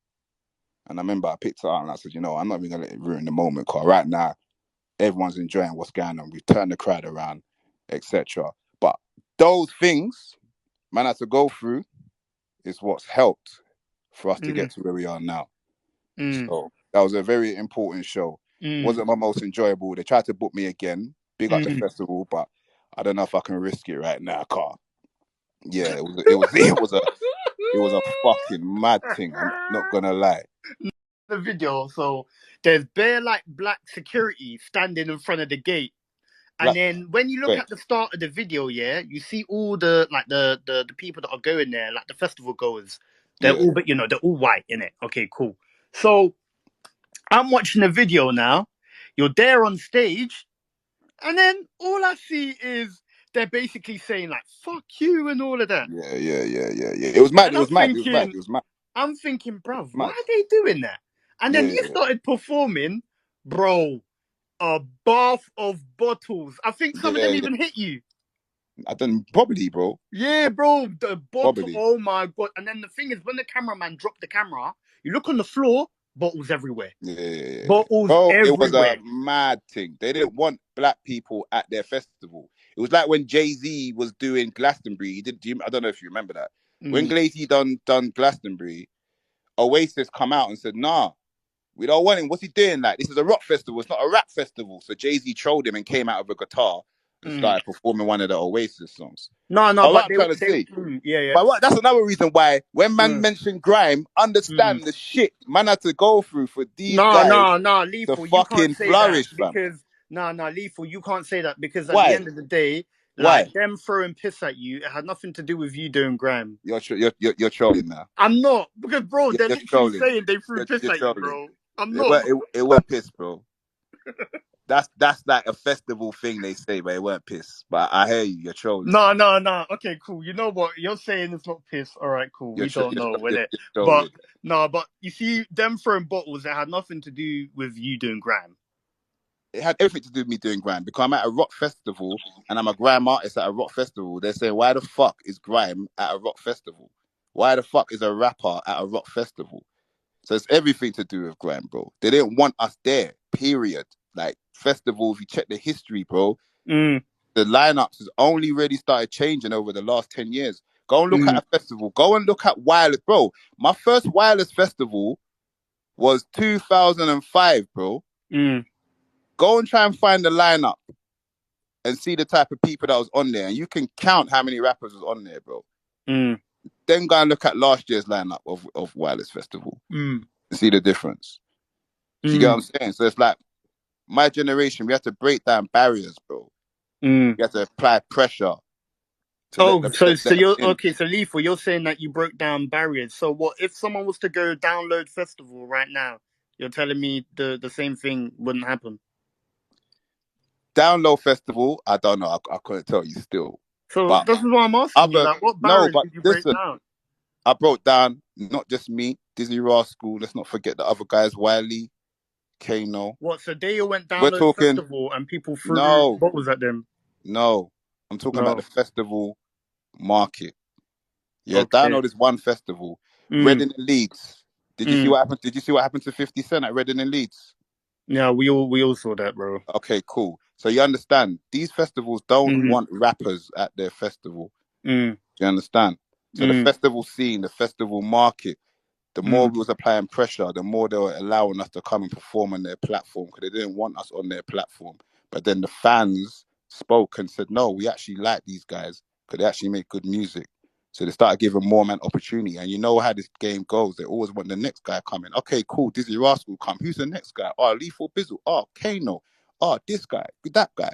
And I remember I picked it up and I said, you know, I'm not even gonna let it ruin the moment, because right now everyone's enjoying what's going on. We've turned the crowd around, etc. But those things, man, had to go through is what's helped for us to get to where we are now. So that was a very important show. Wasn't my most enjoyable. They tried to book me again. Big up the festival, but I don't know if I can risk it right now, car. Yeah, it was a fucking mad thing. I'm not gonna lie. The video, so there's bare like black security standing in front of the gate. And Black, then when you look wait, at the start of the video, yeah, you see all the like the people that are going there, like the festival goers. They're yeah, all, but they're all white in it. Okay, cool. So I'm watching the video now. You're there on stage, and then all I see is they're basically saying like "fuck you" and all of that. yeah. It was mad. And It was mad. It was mad. It was mad. I'm thinking, bruv, why Mad. are they doing that? And then you Yeah. started performing, bro, a bath of bottles. I think some of them Yeah. even hit you. I done probably, bro. Yeah, bro, the bottle. Probably. Oh my god! And then the thing is, when the cameraman dropped the camera, you look on the floor, bottles everywhere. Yeah. Bottles Bro, it was a everywhere. mad thing. They didn't want black people at their festival. It was like when Jay-Z was doing Glastonbury. He did. I don't know if you remember that. When Glazy done Glastonbury, Oasis come out and said, "Nah, we don't want him. What's he doing? Like, this is a rock festival. It's not a rap festival." So Jay-Z trolled him and came out with a guitar and started performing one of the Oasis songs. No, But what but I'm trying to they say, yeah. but that's another reason why when man mentioned grime, Mm. understand the shit man had to go through for these No, guys no, no, to Lethal, you can't fucking say that flourish, fam. because no, Lethal, you can't say that because at the Why? end of the day, Why? like them throwing piss at you, it had nothing to do with you doing grime. You're trolling now. I'm not because, bro, they're You're literally trolling. saying they threw piss You're at you, trolling. bro. I'm It not. weren't, it weren't piss, bro. That's like a festival thing they say, but it weren't piss. But I hear you. You're trolling. No, no, no. Okay, cool. You know what? You're saying it's not piss. All right, cool. We don't know, with it. You're But trolling. no, but you see, them throwing bottles, it had nothing to do with you doing grime. It had everything to do with me doing grime because I'm at a rock festival and I'm a grime artist at a rock festival. They're saying, why the fuck is grime at a rock festival? Why the fuck is a rapper at a rock festival? So it's everything to do with grime, bro. They didn't want us there. period. Like festivals, if you check the history, bro, Mm, the lineups has only really started changing over the last 10 years. Go and look at mm, a festival. Go and look at Wireless, bro. My first Wireless festival was 2005, bro. mm, Go and try and find the lineup and see the type of people that was on there, and you can count how many rappers was on there, bro. mm, Then go and look at last year's lineup of Wireless Festival mm, and see the difference. Do you get what mm, I'm saying? So it's like my generation, we had to break down barriers, bro. mm. We had to apply pressure to let Oh, them so let us you're in. okay. So Lethal, you're saying that you broke down barriers. So what if someone was to go download Festival right now? You're telling me the same thing wouldn't happen. Download Festival, I don't know. I couldn't tell you still. So But this is what I'm asking you. other Like, what no, barriers but did you break listen, down? I broke down not just me, Dizzy Rascal. Let's not forget the other guys, Wiley, Kano. What? So they all went We're download talking Festival and people threw no, bottles at them. no. I'm talking about the No. festival market. Yeah, Okay. download is one festival. Mm, Reading and Leeds. Did you see mm. what happened? Did you see what happened to 50 Cent at Reading and Leeds? Yeah, we all saw that, bro. Okay, cool. So you understand these festivals don't Mm, want rappers at their festival. mm, Do you understand? So the mm, festival scene, the festival market, the more mm, we was applying pressure, the more they were allowing us to come and perform on their platform because they didn't want us on their platform. But then the fans spoke and said, no, we actually like these guys because they actually make good music. So they started giving more man opportunity. And you know how this game goes. They always want the next guy coming. Okay, cool. Dizzy Rascal come. Who's the next guy? Oh, Lethal Bizzle. Oh, Kano. Oh, this guy. That guy.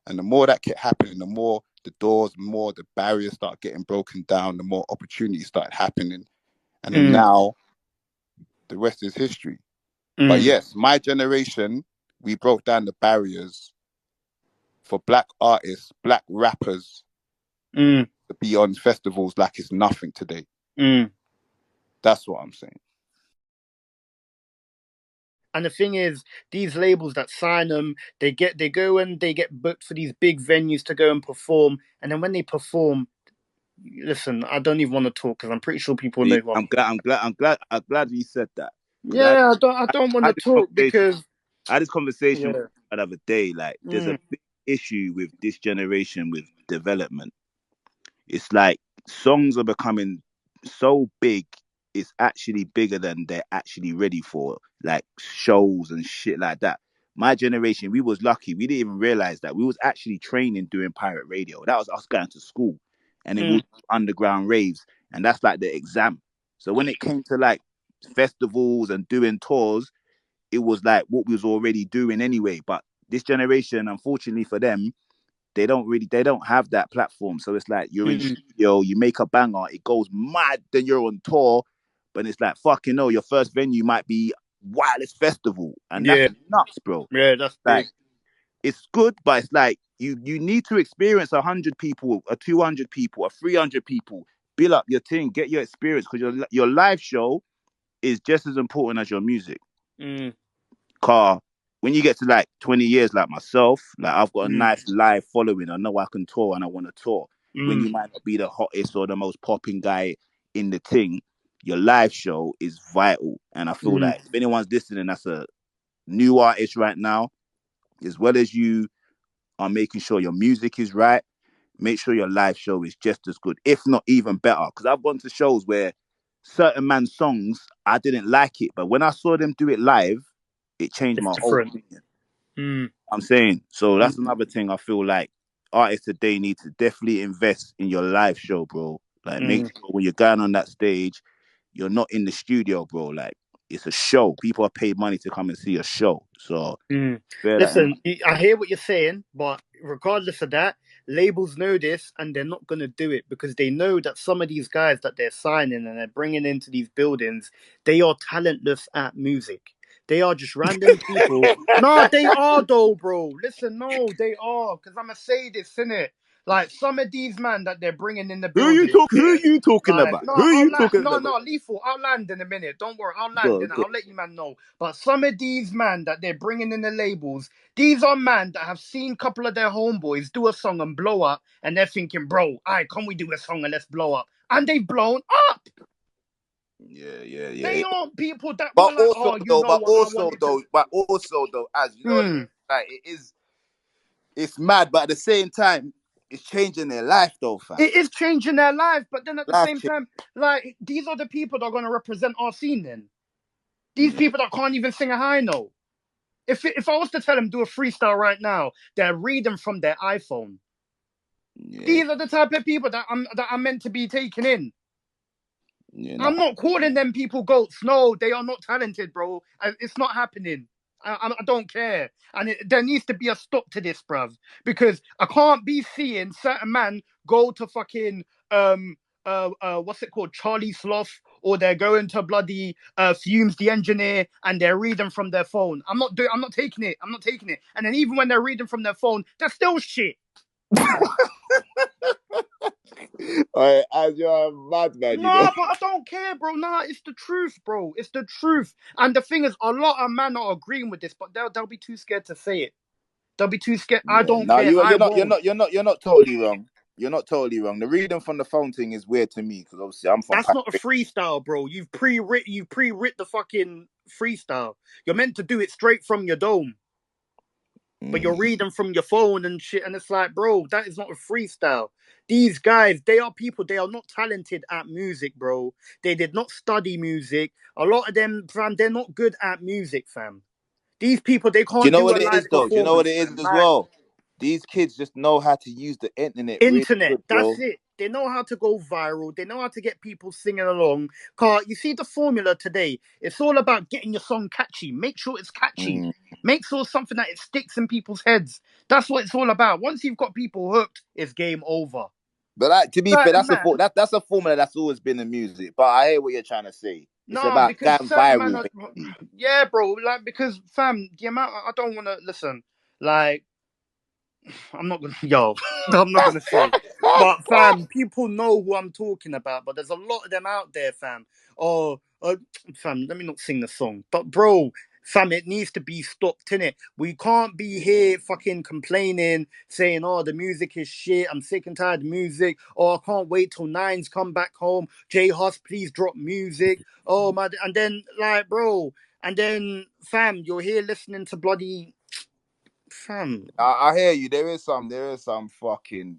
And the more that kept happening, the more the doors, more the barriers start getting broken down, the more opportunities started happening. And then mm, now the rest is history. But mm, yes, my generation, we broke down the barriers for black artists, black rappers mm, to be on festivals like it's nothing today. mm. That's what I'm saying. And the thing is, these labels that sign them, they go and they get booked for these big venues to go and perform. And then when they perform, listen, I don't even want to talk because I'm pretty sure people know See, who I'm glad you said that because Yeah, I don't want I to had this talk conversation. because I had this conversation yeah, the other day. Like, there's a mm, big issue with this generation with development. It's like songs are becoming so big, it's actually bigger than they're actually ready for, like shows and shit like that. My generation, we was lucky. We didn't even realize that we was actually training doing pirate radio. That was us going to school, and then we mm, would do underground raves, and that's like the exam. So when it came to like festivals and doing tours, it was like what we was already doing anyway. But this generation, unfortunately for them, they don't have that platform. So it's like you're in mm, studio, you make a banger, it goes mad, then you're on tour, but it's like fucking no, your first venue might be Wireless Festival, and that's yeah, nuts, bro. yeah, that's Like big. it's good, but it's like you need to experience 100 people, a 200 people, a 300 people. Build up your thing, get your experience because your live show is just as important as your music. Mm, Car, when you get to like 20 years like myself, like I've got a mm, nice live following. I know I can tour and I want to tour. When mm, you might not be the hottest or the most popping guy in the thing, your live show is vital. And I feel mm, like if anyone's listening, that's a new artist right now, as well as you are making sure your music is right, make sure your live show is just as good, if not even better. Because I've gone to shows where certain man's songs I didn't like it, but when I saw them do it live, it changed it's my whole different. opinion. Mm, I'm saying. So mm, that's another thing I feel like artists today need to definitely invest in your live show, bro. Like make mm, sure when you're going on that stage, you're not in the studio, bro. Like it's a show. People are paid money to come and see a show. So mm. bear that in mind. Listen, I hear what you're saying, but regardless of that, labels know this and they're not going to do it because they know that some of these guys that they're signing and they're bringing into these buildings, they are talentless at music. They are just random people. No, they are though, bro. Listen, no, they are. Because I'm going to say this, innit? Like, some of these men that they're bringing in the building, Who are yeah? you talking Like, about? no, Who are I'll you land. talking No, about? no, lethal. I'll land in a minute. Don't worry. I'll land Go, and go. I'll let you man know. But some of these man that they're bringing in the labels, these are man that have seen a couple of their homeboys do a song and blow up, and they're thinking, bro, alright, can we do a song and let's blow up? And they've blown up. They aren't people that But were like, also oh, you though, know what, I wanted to. as you know, like it's mad, but at the same time, it's changing their life though, fam. It is changing their life, but then at the Life same change. time, like, these are the people that are going to represent our scene then. These people that can't even sing a high note. If I was to tell them do a freestyle right now, they're reading from their iPhone. Yeah, These are the type of people that I'm meant to be taking in. yeah, I'm not calling them people goats. No, they are not talented, bro. It's not happening. I don't care. And there needs to be a stop to this, bruv. Because I can't be seeing certain man go to fucking what's it called, Charlie Sloth, or they're going to bloody Fumes the Engineer, and they're reading from their phone. I'm not taking it. I'm not taking it. And then even when they're reading from their phone, they're still shit. as you're a madman, you know. Nah, but I don't care, bro. Nah, it's the truth, bro. It's the truth. And the thing is, a lot of men are agreeing with this, but they'll be too scared to say it. They'll be too scared. I Yeah, don't no, care. I won't. you're not totally wrong. You're not totally wrong. The reading from the phone thing is weird to me because obviously I'm from That's not a freestyle, bro. You've pre-writ the fucking freestyle. You're meant to do it straight from your dome. But you're reading from your phone and shit, and it's like, bro, that is not a freestyle. These guys, they are people, they are not talented at music, bro. They did not study music. A lot of them, fam, they're not good at music, fam. These people, they Do you can't know do what a it live is though? Do you know what performance, it is fam. as Like, well? These kids just know how to use the internet really internet, good, that's bro. it. They know how to go viral. They know how to get people singing along. Car, you see the formula today. It's all about getting your song catchy. Make sure it's catchy. Mm. Make sure something that it sticks in people's heads. That's what it's all about. Once you've got people hooked, it's game over. But like, to be fair, Certain man, that's a formula that's always been in music. But I hear what you're trying to say. It's nah, about because going certain man viral, are, basically. yeah, bro. Like, because fam, the amount I don't want to listen. Like, I'm not gonna, yo, I'm not gonna say, but fam, people know who I'm talking about. But there's a lot of them out there, fam. Oh, fam, let me not sing the song. But bro, fam, it needs to be stopped, innit? We can't be here fucking complaining, saying, "Oh, the music is shit. I'm sick and tired of music. Oh, I can't wait till Nines come back home. J Hus, please drop music. Oh my," and then like, bro, and then fam, you're here listening to bloody fam. I hear you. There is some fucking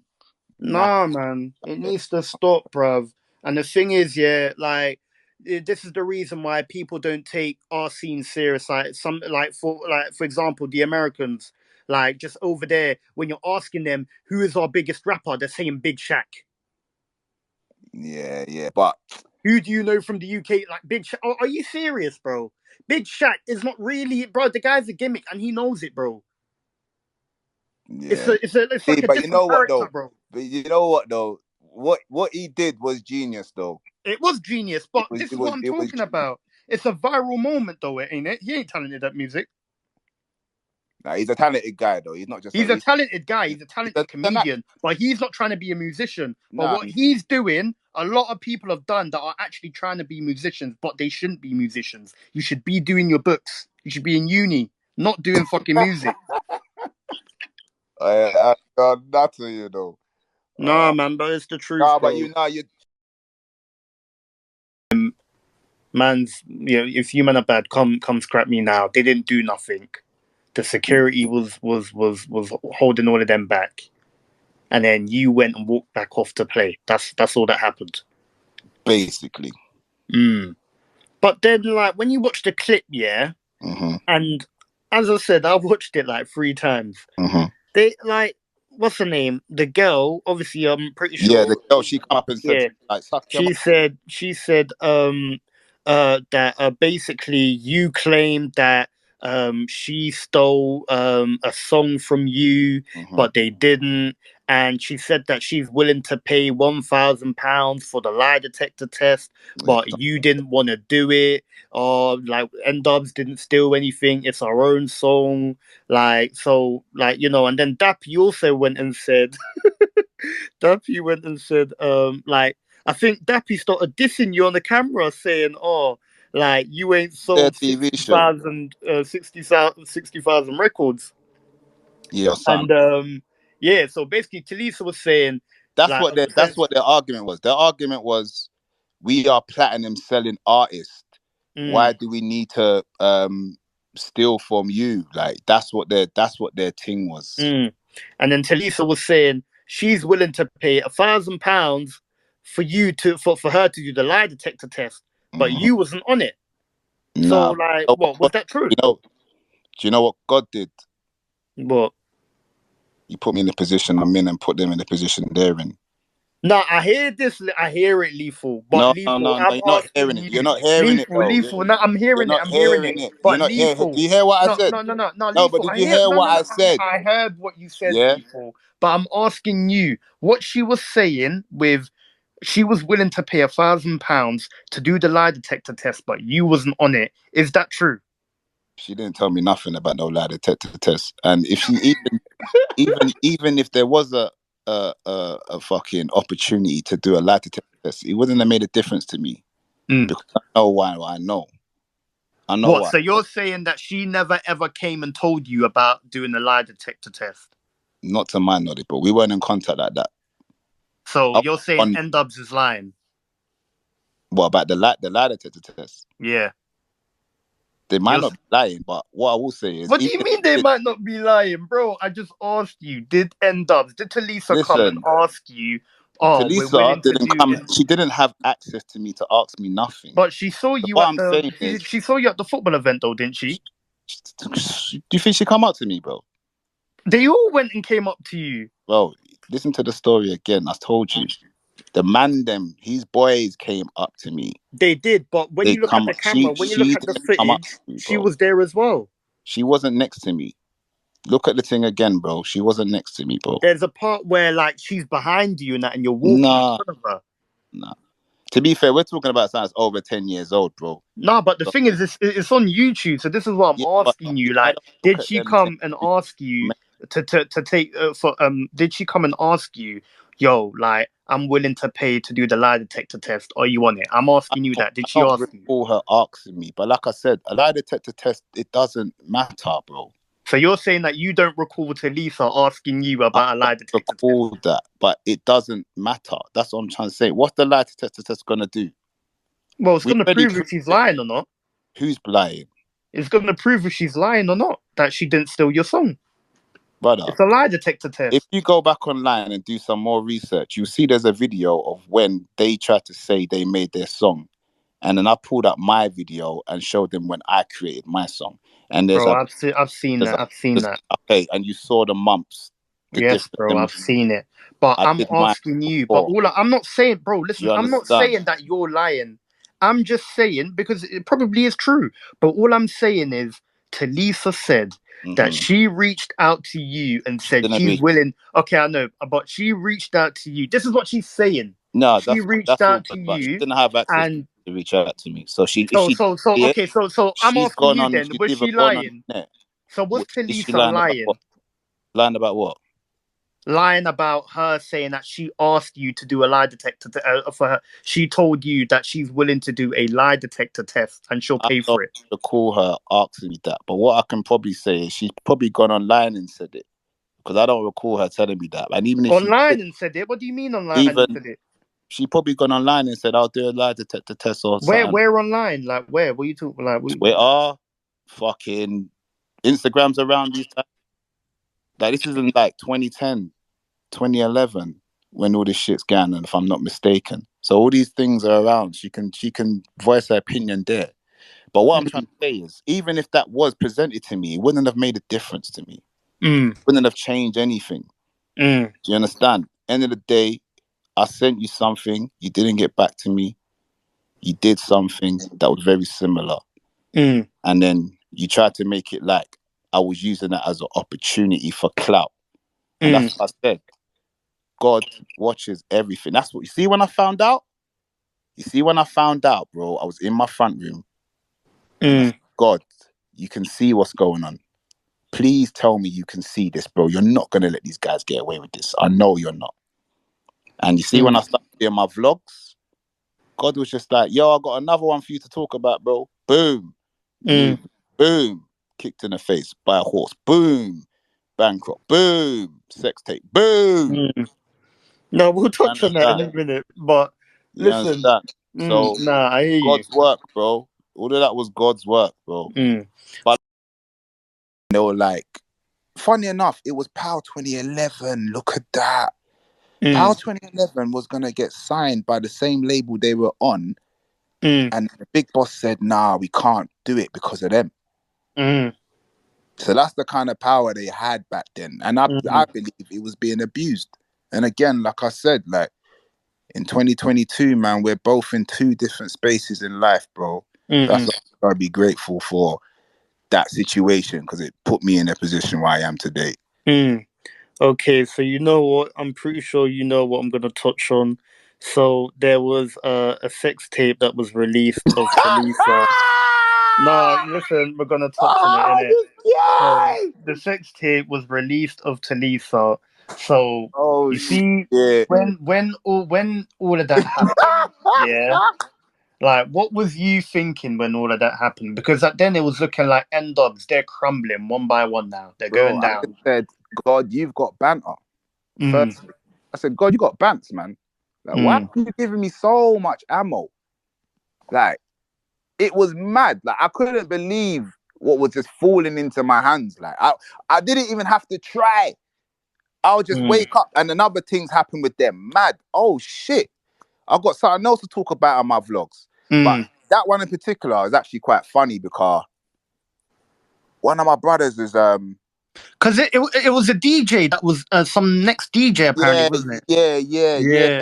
mad. Nah, man, it needs to stop, bruv. And the thing is, yeah, like this is the reason why people don't take our scene serious. Like some, like for example, the Americans, like just over there, when you're asking them who is our biggest rapper, they're saying Big Shaq. Yeah. But Who do you know from the UK? Like Big Shaq. Oh, are you serious, bro? Big Shaq is not really, bro. The guy's a gimmick, and he knows it, bro. yeah. It's See, like a but you different know what character, though? bro. But you know what though? What he did was genius though. It was genius, It but was this it is what was I'm it was talking about. It's a viral moment, though, ain't it? He ain't talented at music. Nah, he's a talented guy though. He's not just He's a talented guy. He's a he's talented a nat- comedian, but he's not trying to be a musician. But nah. what he's doing, a lot of people have done that are actually trying to be musicians, but they shouldn't be musicians. You should be doing your books. You should be in uni, not doing fucking music. I got nothing, you know. Nah, man, but it's the truth, Nah, but bro. you Man's, if you man are bad, come scrap me now. They didn't do nothing. The security was holding all of them back. And then you went and walked back off to play. That's all that happened. basically. Mm. But then, like, when you watch the clip, yeah, Mm-hmm. and as I said, I've watched it like 3 times. Mm-hmm. They like, what's her name? The girl. Obviously, I'm pretty Yeah, the sure. girl she come up and said Yeah, like suck your she said that basically you claimed that she stole a song from you, mm-hmm. but they didn't. And she said that she's willing to pay £1,000 for the lie detector test, but you didn't want to do it. Or like N-Dubz didn't steal anything; it's our own song. Like so, like and then Dappy also went and said, Dappy went and said, like, I think Dappy started dissing you on the camera, saying, "Oh, like you ain't Their sold TV show. 60,000 records." Yeah, or something. And yeah, so basically, Talisa was saying, like, That's what their argument was. Their argument was, we are platinum selling artists. Why Mm. do we need to steal from you? Like that's what their thing was. Mm. And then Talisa was saying she's willing to pay £1,000 for you for her to do the lie detector test, but Mhm. you wasn't on it. So Nah. like, You know what was what that true? do you know what God did? What? He put me in the position I'm in and put them in the position they're in. No, I hear this. I hear it, Lethal. But No, Lethal, I'm you're not hearing asking it. You're you, not hearing it, though. Lethal. No, I'm You're hearing it. not I'm hearing hearing it. it. You're But not here. Do Lethal, you hear what I no, said? no, no, no, no, No, but Lethal. did I you hear. hear No, what no, no. I said? I heard what you said, Yeah. Lethal. But I'm asking you what she was saying with. She was willing to pay £1,000 to do the lie detector test, but you wasn't on it. Is that true? She didn't tell me nothing about no lie detector test. And if she even if there was a fucking opportunity to do a lie detector test, it wouldn't have made a difference to me Mm. because I know why. I know. I know What? why. So you're saying that she never ever came and told you about doing the lie detector test? Not to my knowledge, but we weren't in contact like that. So I was you're saying on N-Dubz is lying? what about the lie detector test? Yeah. They might You're. not be lying, but what I will say is, What do you mean they might not be lying, bro? I just asked you. Did N-Dubz, did Talisa come and listen, ask you? Oh, we're Talisa willing to didn't do come. it. She didn't have access to me to ask me nothing. But she saw So you what at I'm the. saying is, She saw you at the football event, though, didn't she? do you think she come up to me, bro? They all went and came up to you. Bro, listen to the story again. I told you, the man, his boys came up to me. They did, but when They you look at come. the camera, when you look She at the didn't come up footage, to me, she bro. was there as well. She wasn't next to me. Look at the thing again, bro. She wasn't next to me, bro. There's a part where like she's behind you and that, and you're walking in Nah, front of her. nah. To be fair, we're talking about something that's over 10 years old, bro. No, but the So, thing is, it's on YouTube. So this is what yeah, I'm but asking you. I Like, don't look did at she them things. come and ask you to take for Did she come and ask you, yo, like, I'm willing to pay to do the lie detector test? Are you on it? I'm asking you that. Did I she don't ask you? recall her asking me, but like I said, a lie detector test, it doesn't matter, bro. So you're saying that you don't recall Talisa asking you I about a lie don't detector test? recall that, but it doesn't matter. That's what I'm trying to say. What's the lie detector test gonna do? Well, it's We gonna already prove if proved she's it. lying or not. Who's lying, It's gonna prove if she's lying or not that she didn't steal your song. brother? It's a lie detector If test. you go back online and do some more research, you'll see there's a video of when they tried to say they made their song. And then I pulled up my video and showed them when I created my song. And Bro, I've seen there's that. a, I've seen there's, that. okay, and you saw the months, the Yes, difference bro, in I've months. seen it. But I I'm did mine asking you, but before. I'm not saying, bro, listen, You I'm not understand? saying that you're lying. I'm just saying, because it probably is true, but all I'm saying is Talisa said that Mm-hmm. she reached out to you and said Didn't she's reach. willing. Okay, I know, but she reached out to you. This is what she's saying. No, She reached that's all out good, to but she you, didn't have access and to reach out to me. So if so, she so, so, did, okay, so I'm she's asking gone you on. then, She's was either she gone on lying? the net. So was What is she Talisa lying about? What? lying? Lying about what? Lying about her saying that she asked you to do a lie detector for her. She told you that she's willing to do a lie detector test and she'll I pay don't for it. recall her asking me that. But what I can probably say is she's probably gone online and said it because I don't recall her telling me that. And even if she did, Online and said it. What do you mean online and even said it? she probably gone online and said, "I'll do a lie detector test or Where something." where online? Like where? What are you talking like? Twitter, fucking Instagrams around these times. Like this isn't like 2010, 2011 when all this shit's going on, if I'm not mistaken. So all these things are around. She can voice her opinion there. But what I'm trying to say is, even if that was presented to me, it wouldn't have made a difference to me. Mm, Wouldn't have changed anything. mm, Do you understand? End of the day, I sent you something, you didn't get back to me. You did something that was very similar. mm, And then you tried to make it like I was using that as an opportunity for clout. And mm, that's what I said. God watches everything. That's what you see when I found out? You see when I found out, bro, I was in my front room and I mm, said, God, you can see what's going on. Please tell me you can see this, bro. You're not going to let these guys get away with this. I know you're not. And you see, when I mm, started doing my vlogs, God was just like, yo, I got another one for you to talk about, bro. Boom. New. mm, Boom. Kicked in the face by a horse. Boom. Bankrupt. Boom. Sex tape. Boom. mm. No, we'll You touch on that in understand? a minute. But You listen, understand? So Nah, I hear you. God's work, bro. All of that was God's work, bro. Mm. But they were like, funny enough, it was Power 2011. Look at that. Power 2011 was gonna get signed by the same label they were on, and the big boss said, "Nah, we can't do it because of them." So that's the kind of power they had back then, and I believe it was being abused. And again, like I said, like in 2022, man, we're both in two different spaces in life, bro. That's what I gotta be grateful for that situation, because it put me in a position where I am today. Okay, so you know what? I'm pretty sure you know what I'm gonna touch on. So there was a sex tape that was released of Talisa. No, listen, we're gonna touch on it, innit? So the sex tape was released of Talisa. So Oh you see, shit. when all of that happened, yeah. Like, what was you thinking when all of that happened? Because then it was looking like N-Dubz, they're crumbling one by one now. They're Bro, going I just down. said, God, you've got banter. Firstly, I said, God, you got bants, man. Like, why are you giving me so much ammo? Like, it was mad. Like, I couldn't believe what was just falling into my hands. Like, I didn't even have to try. I'll just wake up and then other things happen with them. Mad. Oh shit. I've got something else to talk about on my vlogs. But that one in particular is actually quite funny because one of my brothers is Because it was a DJ that was some next DJ apparently, yeah, wasn't it? yeah.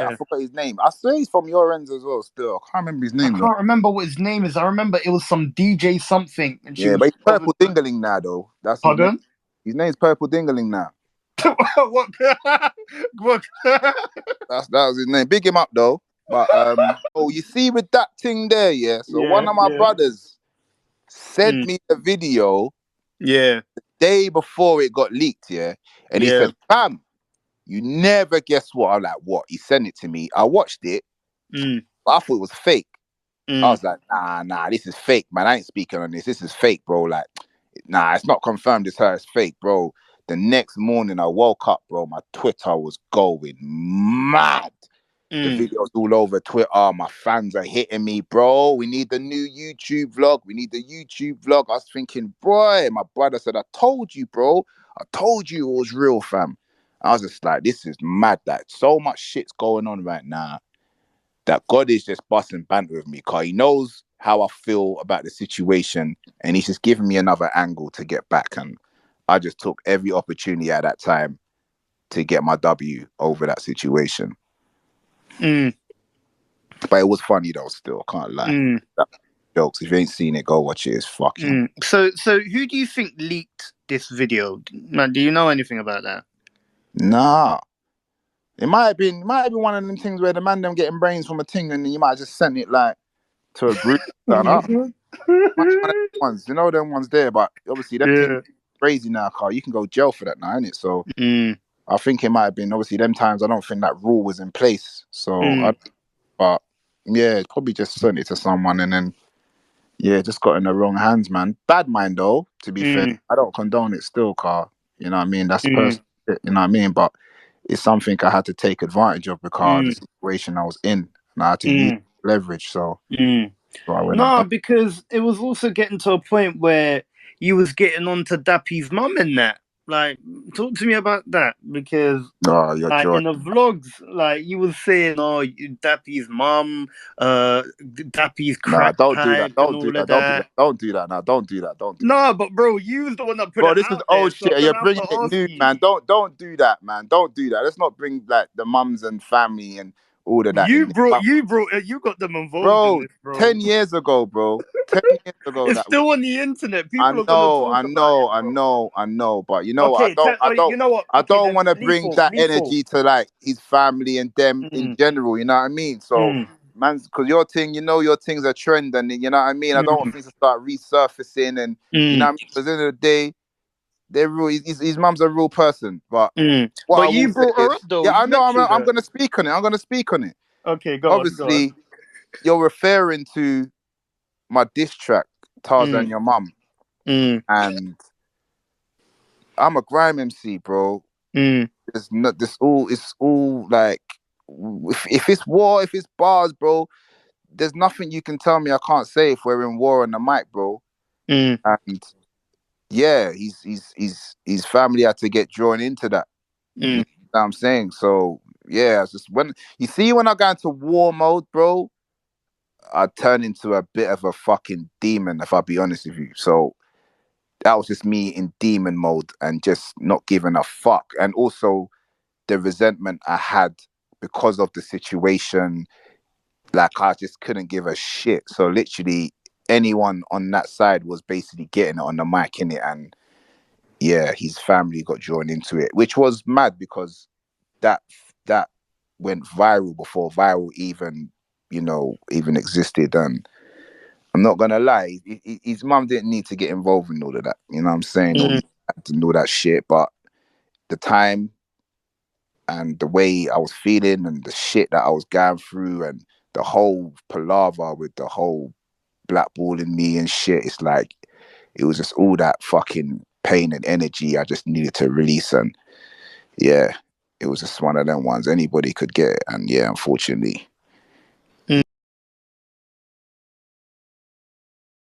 I Yeah. forgot his name. I swear he's from your ends as well. Still, I can't remember his I name though. can't remember what his name is. I remember it was some DJ something, and she Yeah, was but he's obviously. Purple Dingaling now though. That's his name. Pardon? His name's Purple Dingaling now. What? What? That was his name. Big him up though. But oh, you see with that thing there, yeah. So one Yeah, of my brothers sent me the video yeah, day before it got leaked, yeah. And he yeah. said, "Fam, you never guess what." I'm like, "What?" He sent it to me. I watched it, but I thought it was fake. I was like, nah, this is fake, man. I ain't speaking on this. This is fake, bro. Like, nah, it's not confirmed. It's her. It's fake, bro. The next morning, I woke up, bro. My Twitter was going mad. The videos all over Twitter. My fans are hitting me, bro. We need the new YouTube vlog. We need the YouTube vlog. I was thinking, boy, my brother said, I told you, bro. I told you it was real, fam. I was just like, this is mad. Like, so much shit's going on right now that God is just busting banter with me, because he knows how I feel about the situation, and he's just giving me another angle to get back. And I just took every opportunity at that time to get my W over that situation. But it was funny though, still, can't lie. That jokes. If you ain't seen it, go watch it. It's fucking. So who do you think leaked this video? Like, do you know anything about that? Nah. It might have been one of them things where the man them getting brains from a thing, and you might have just sent it like to a group. I don't know. One of them ones, you know, them ones there, but obviously them things crazy now, Carl. You can go jail for that now, innit? So I think it might have been obviously them times. I don't think that rule was in place. So, but yeah, probably just sent it to someone, and then just got in the wrong hands, man. Bad mind though. To be fair, I don't condone it still, Carl. You know what I mean? That's personal. You know what I mean? But it's something I had to take advantage of because the situation I was in, and I had to use leverage. So I went and No, done. because it was also getting to a point where you was getting on to Dappy's mum and that. Like, talk to me about that, because Oh, you're like in joking. the vlogs, like you was saying, oh, Dappy's mum, Dappy's Nah, crack don't do that. pipe and Don't do all of that. Don't do that. that. Don't do that. Now, don't do that. Don't do that. No, but bro, you was the one that put Bro, it this is out there, old so I'm shit. You're gonna have to bringing it ask new, you. man. Don't do that, man. Don't do that. Let's not bring like the mums and family and all of that in You this. brought, But, you brought, you got them involved in bro, this, bro. 10 years ago, bro. 10 years ago It's that still on the internet. People I are gonna know, talk I about it, know, I bro. know, I know. But you know what? Okay, you know what? I Okay, don't then want to bring lethal, that lethal. energy to like his family and them in general. You know what I mean? So, man, because your thing, you know, your thing's a trend, and you know what I mean. I don't want things to start resurfacing, and you know what I mean. Because at the end of the day, they're real. His mum's a real person. But what I But will you say brought her up is, though. yeah, I You know. mentioned I'm her. gonna speak on it. I'm gonna speak on it. Okay, go on, go on. Obviously, you're referring to my diss track, Tarzan, your mum, and I'm a grime MC, bro. It's not this all. It's all like if it's war, if it's bars, bro. there's nothing you can tell me I can't say if we're in war on the mic, bro. Mm. And yeah, his family had to get drawn into that. You know what I'm saying? So yeah, it's just when I go into war mode, bro, I turn into a bit of a fucking demon, if I'll be honest with you. So that was just me in demon mode and just not giving a fuck. And also the resentment I had because of the situation, like I just couldn't give a shit. So literally anyone on that side was basically getting it on the mic in it, and yeah, his family got drawn into it, which was mad because that went viral before viral even even existed. And I'm not gonna lie, his mum didn't need to get involved in all of that. You know what I'm saying? All and all that shit, but the time and the way I was feeling and the shit that I was going through and the whole palaver with the whole blackballing me and shit, it's like it was just all that fucking pain and energy I just needed to release. And yeah, it was just one of them ones anybody could get. And yeah, unfortunately,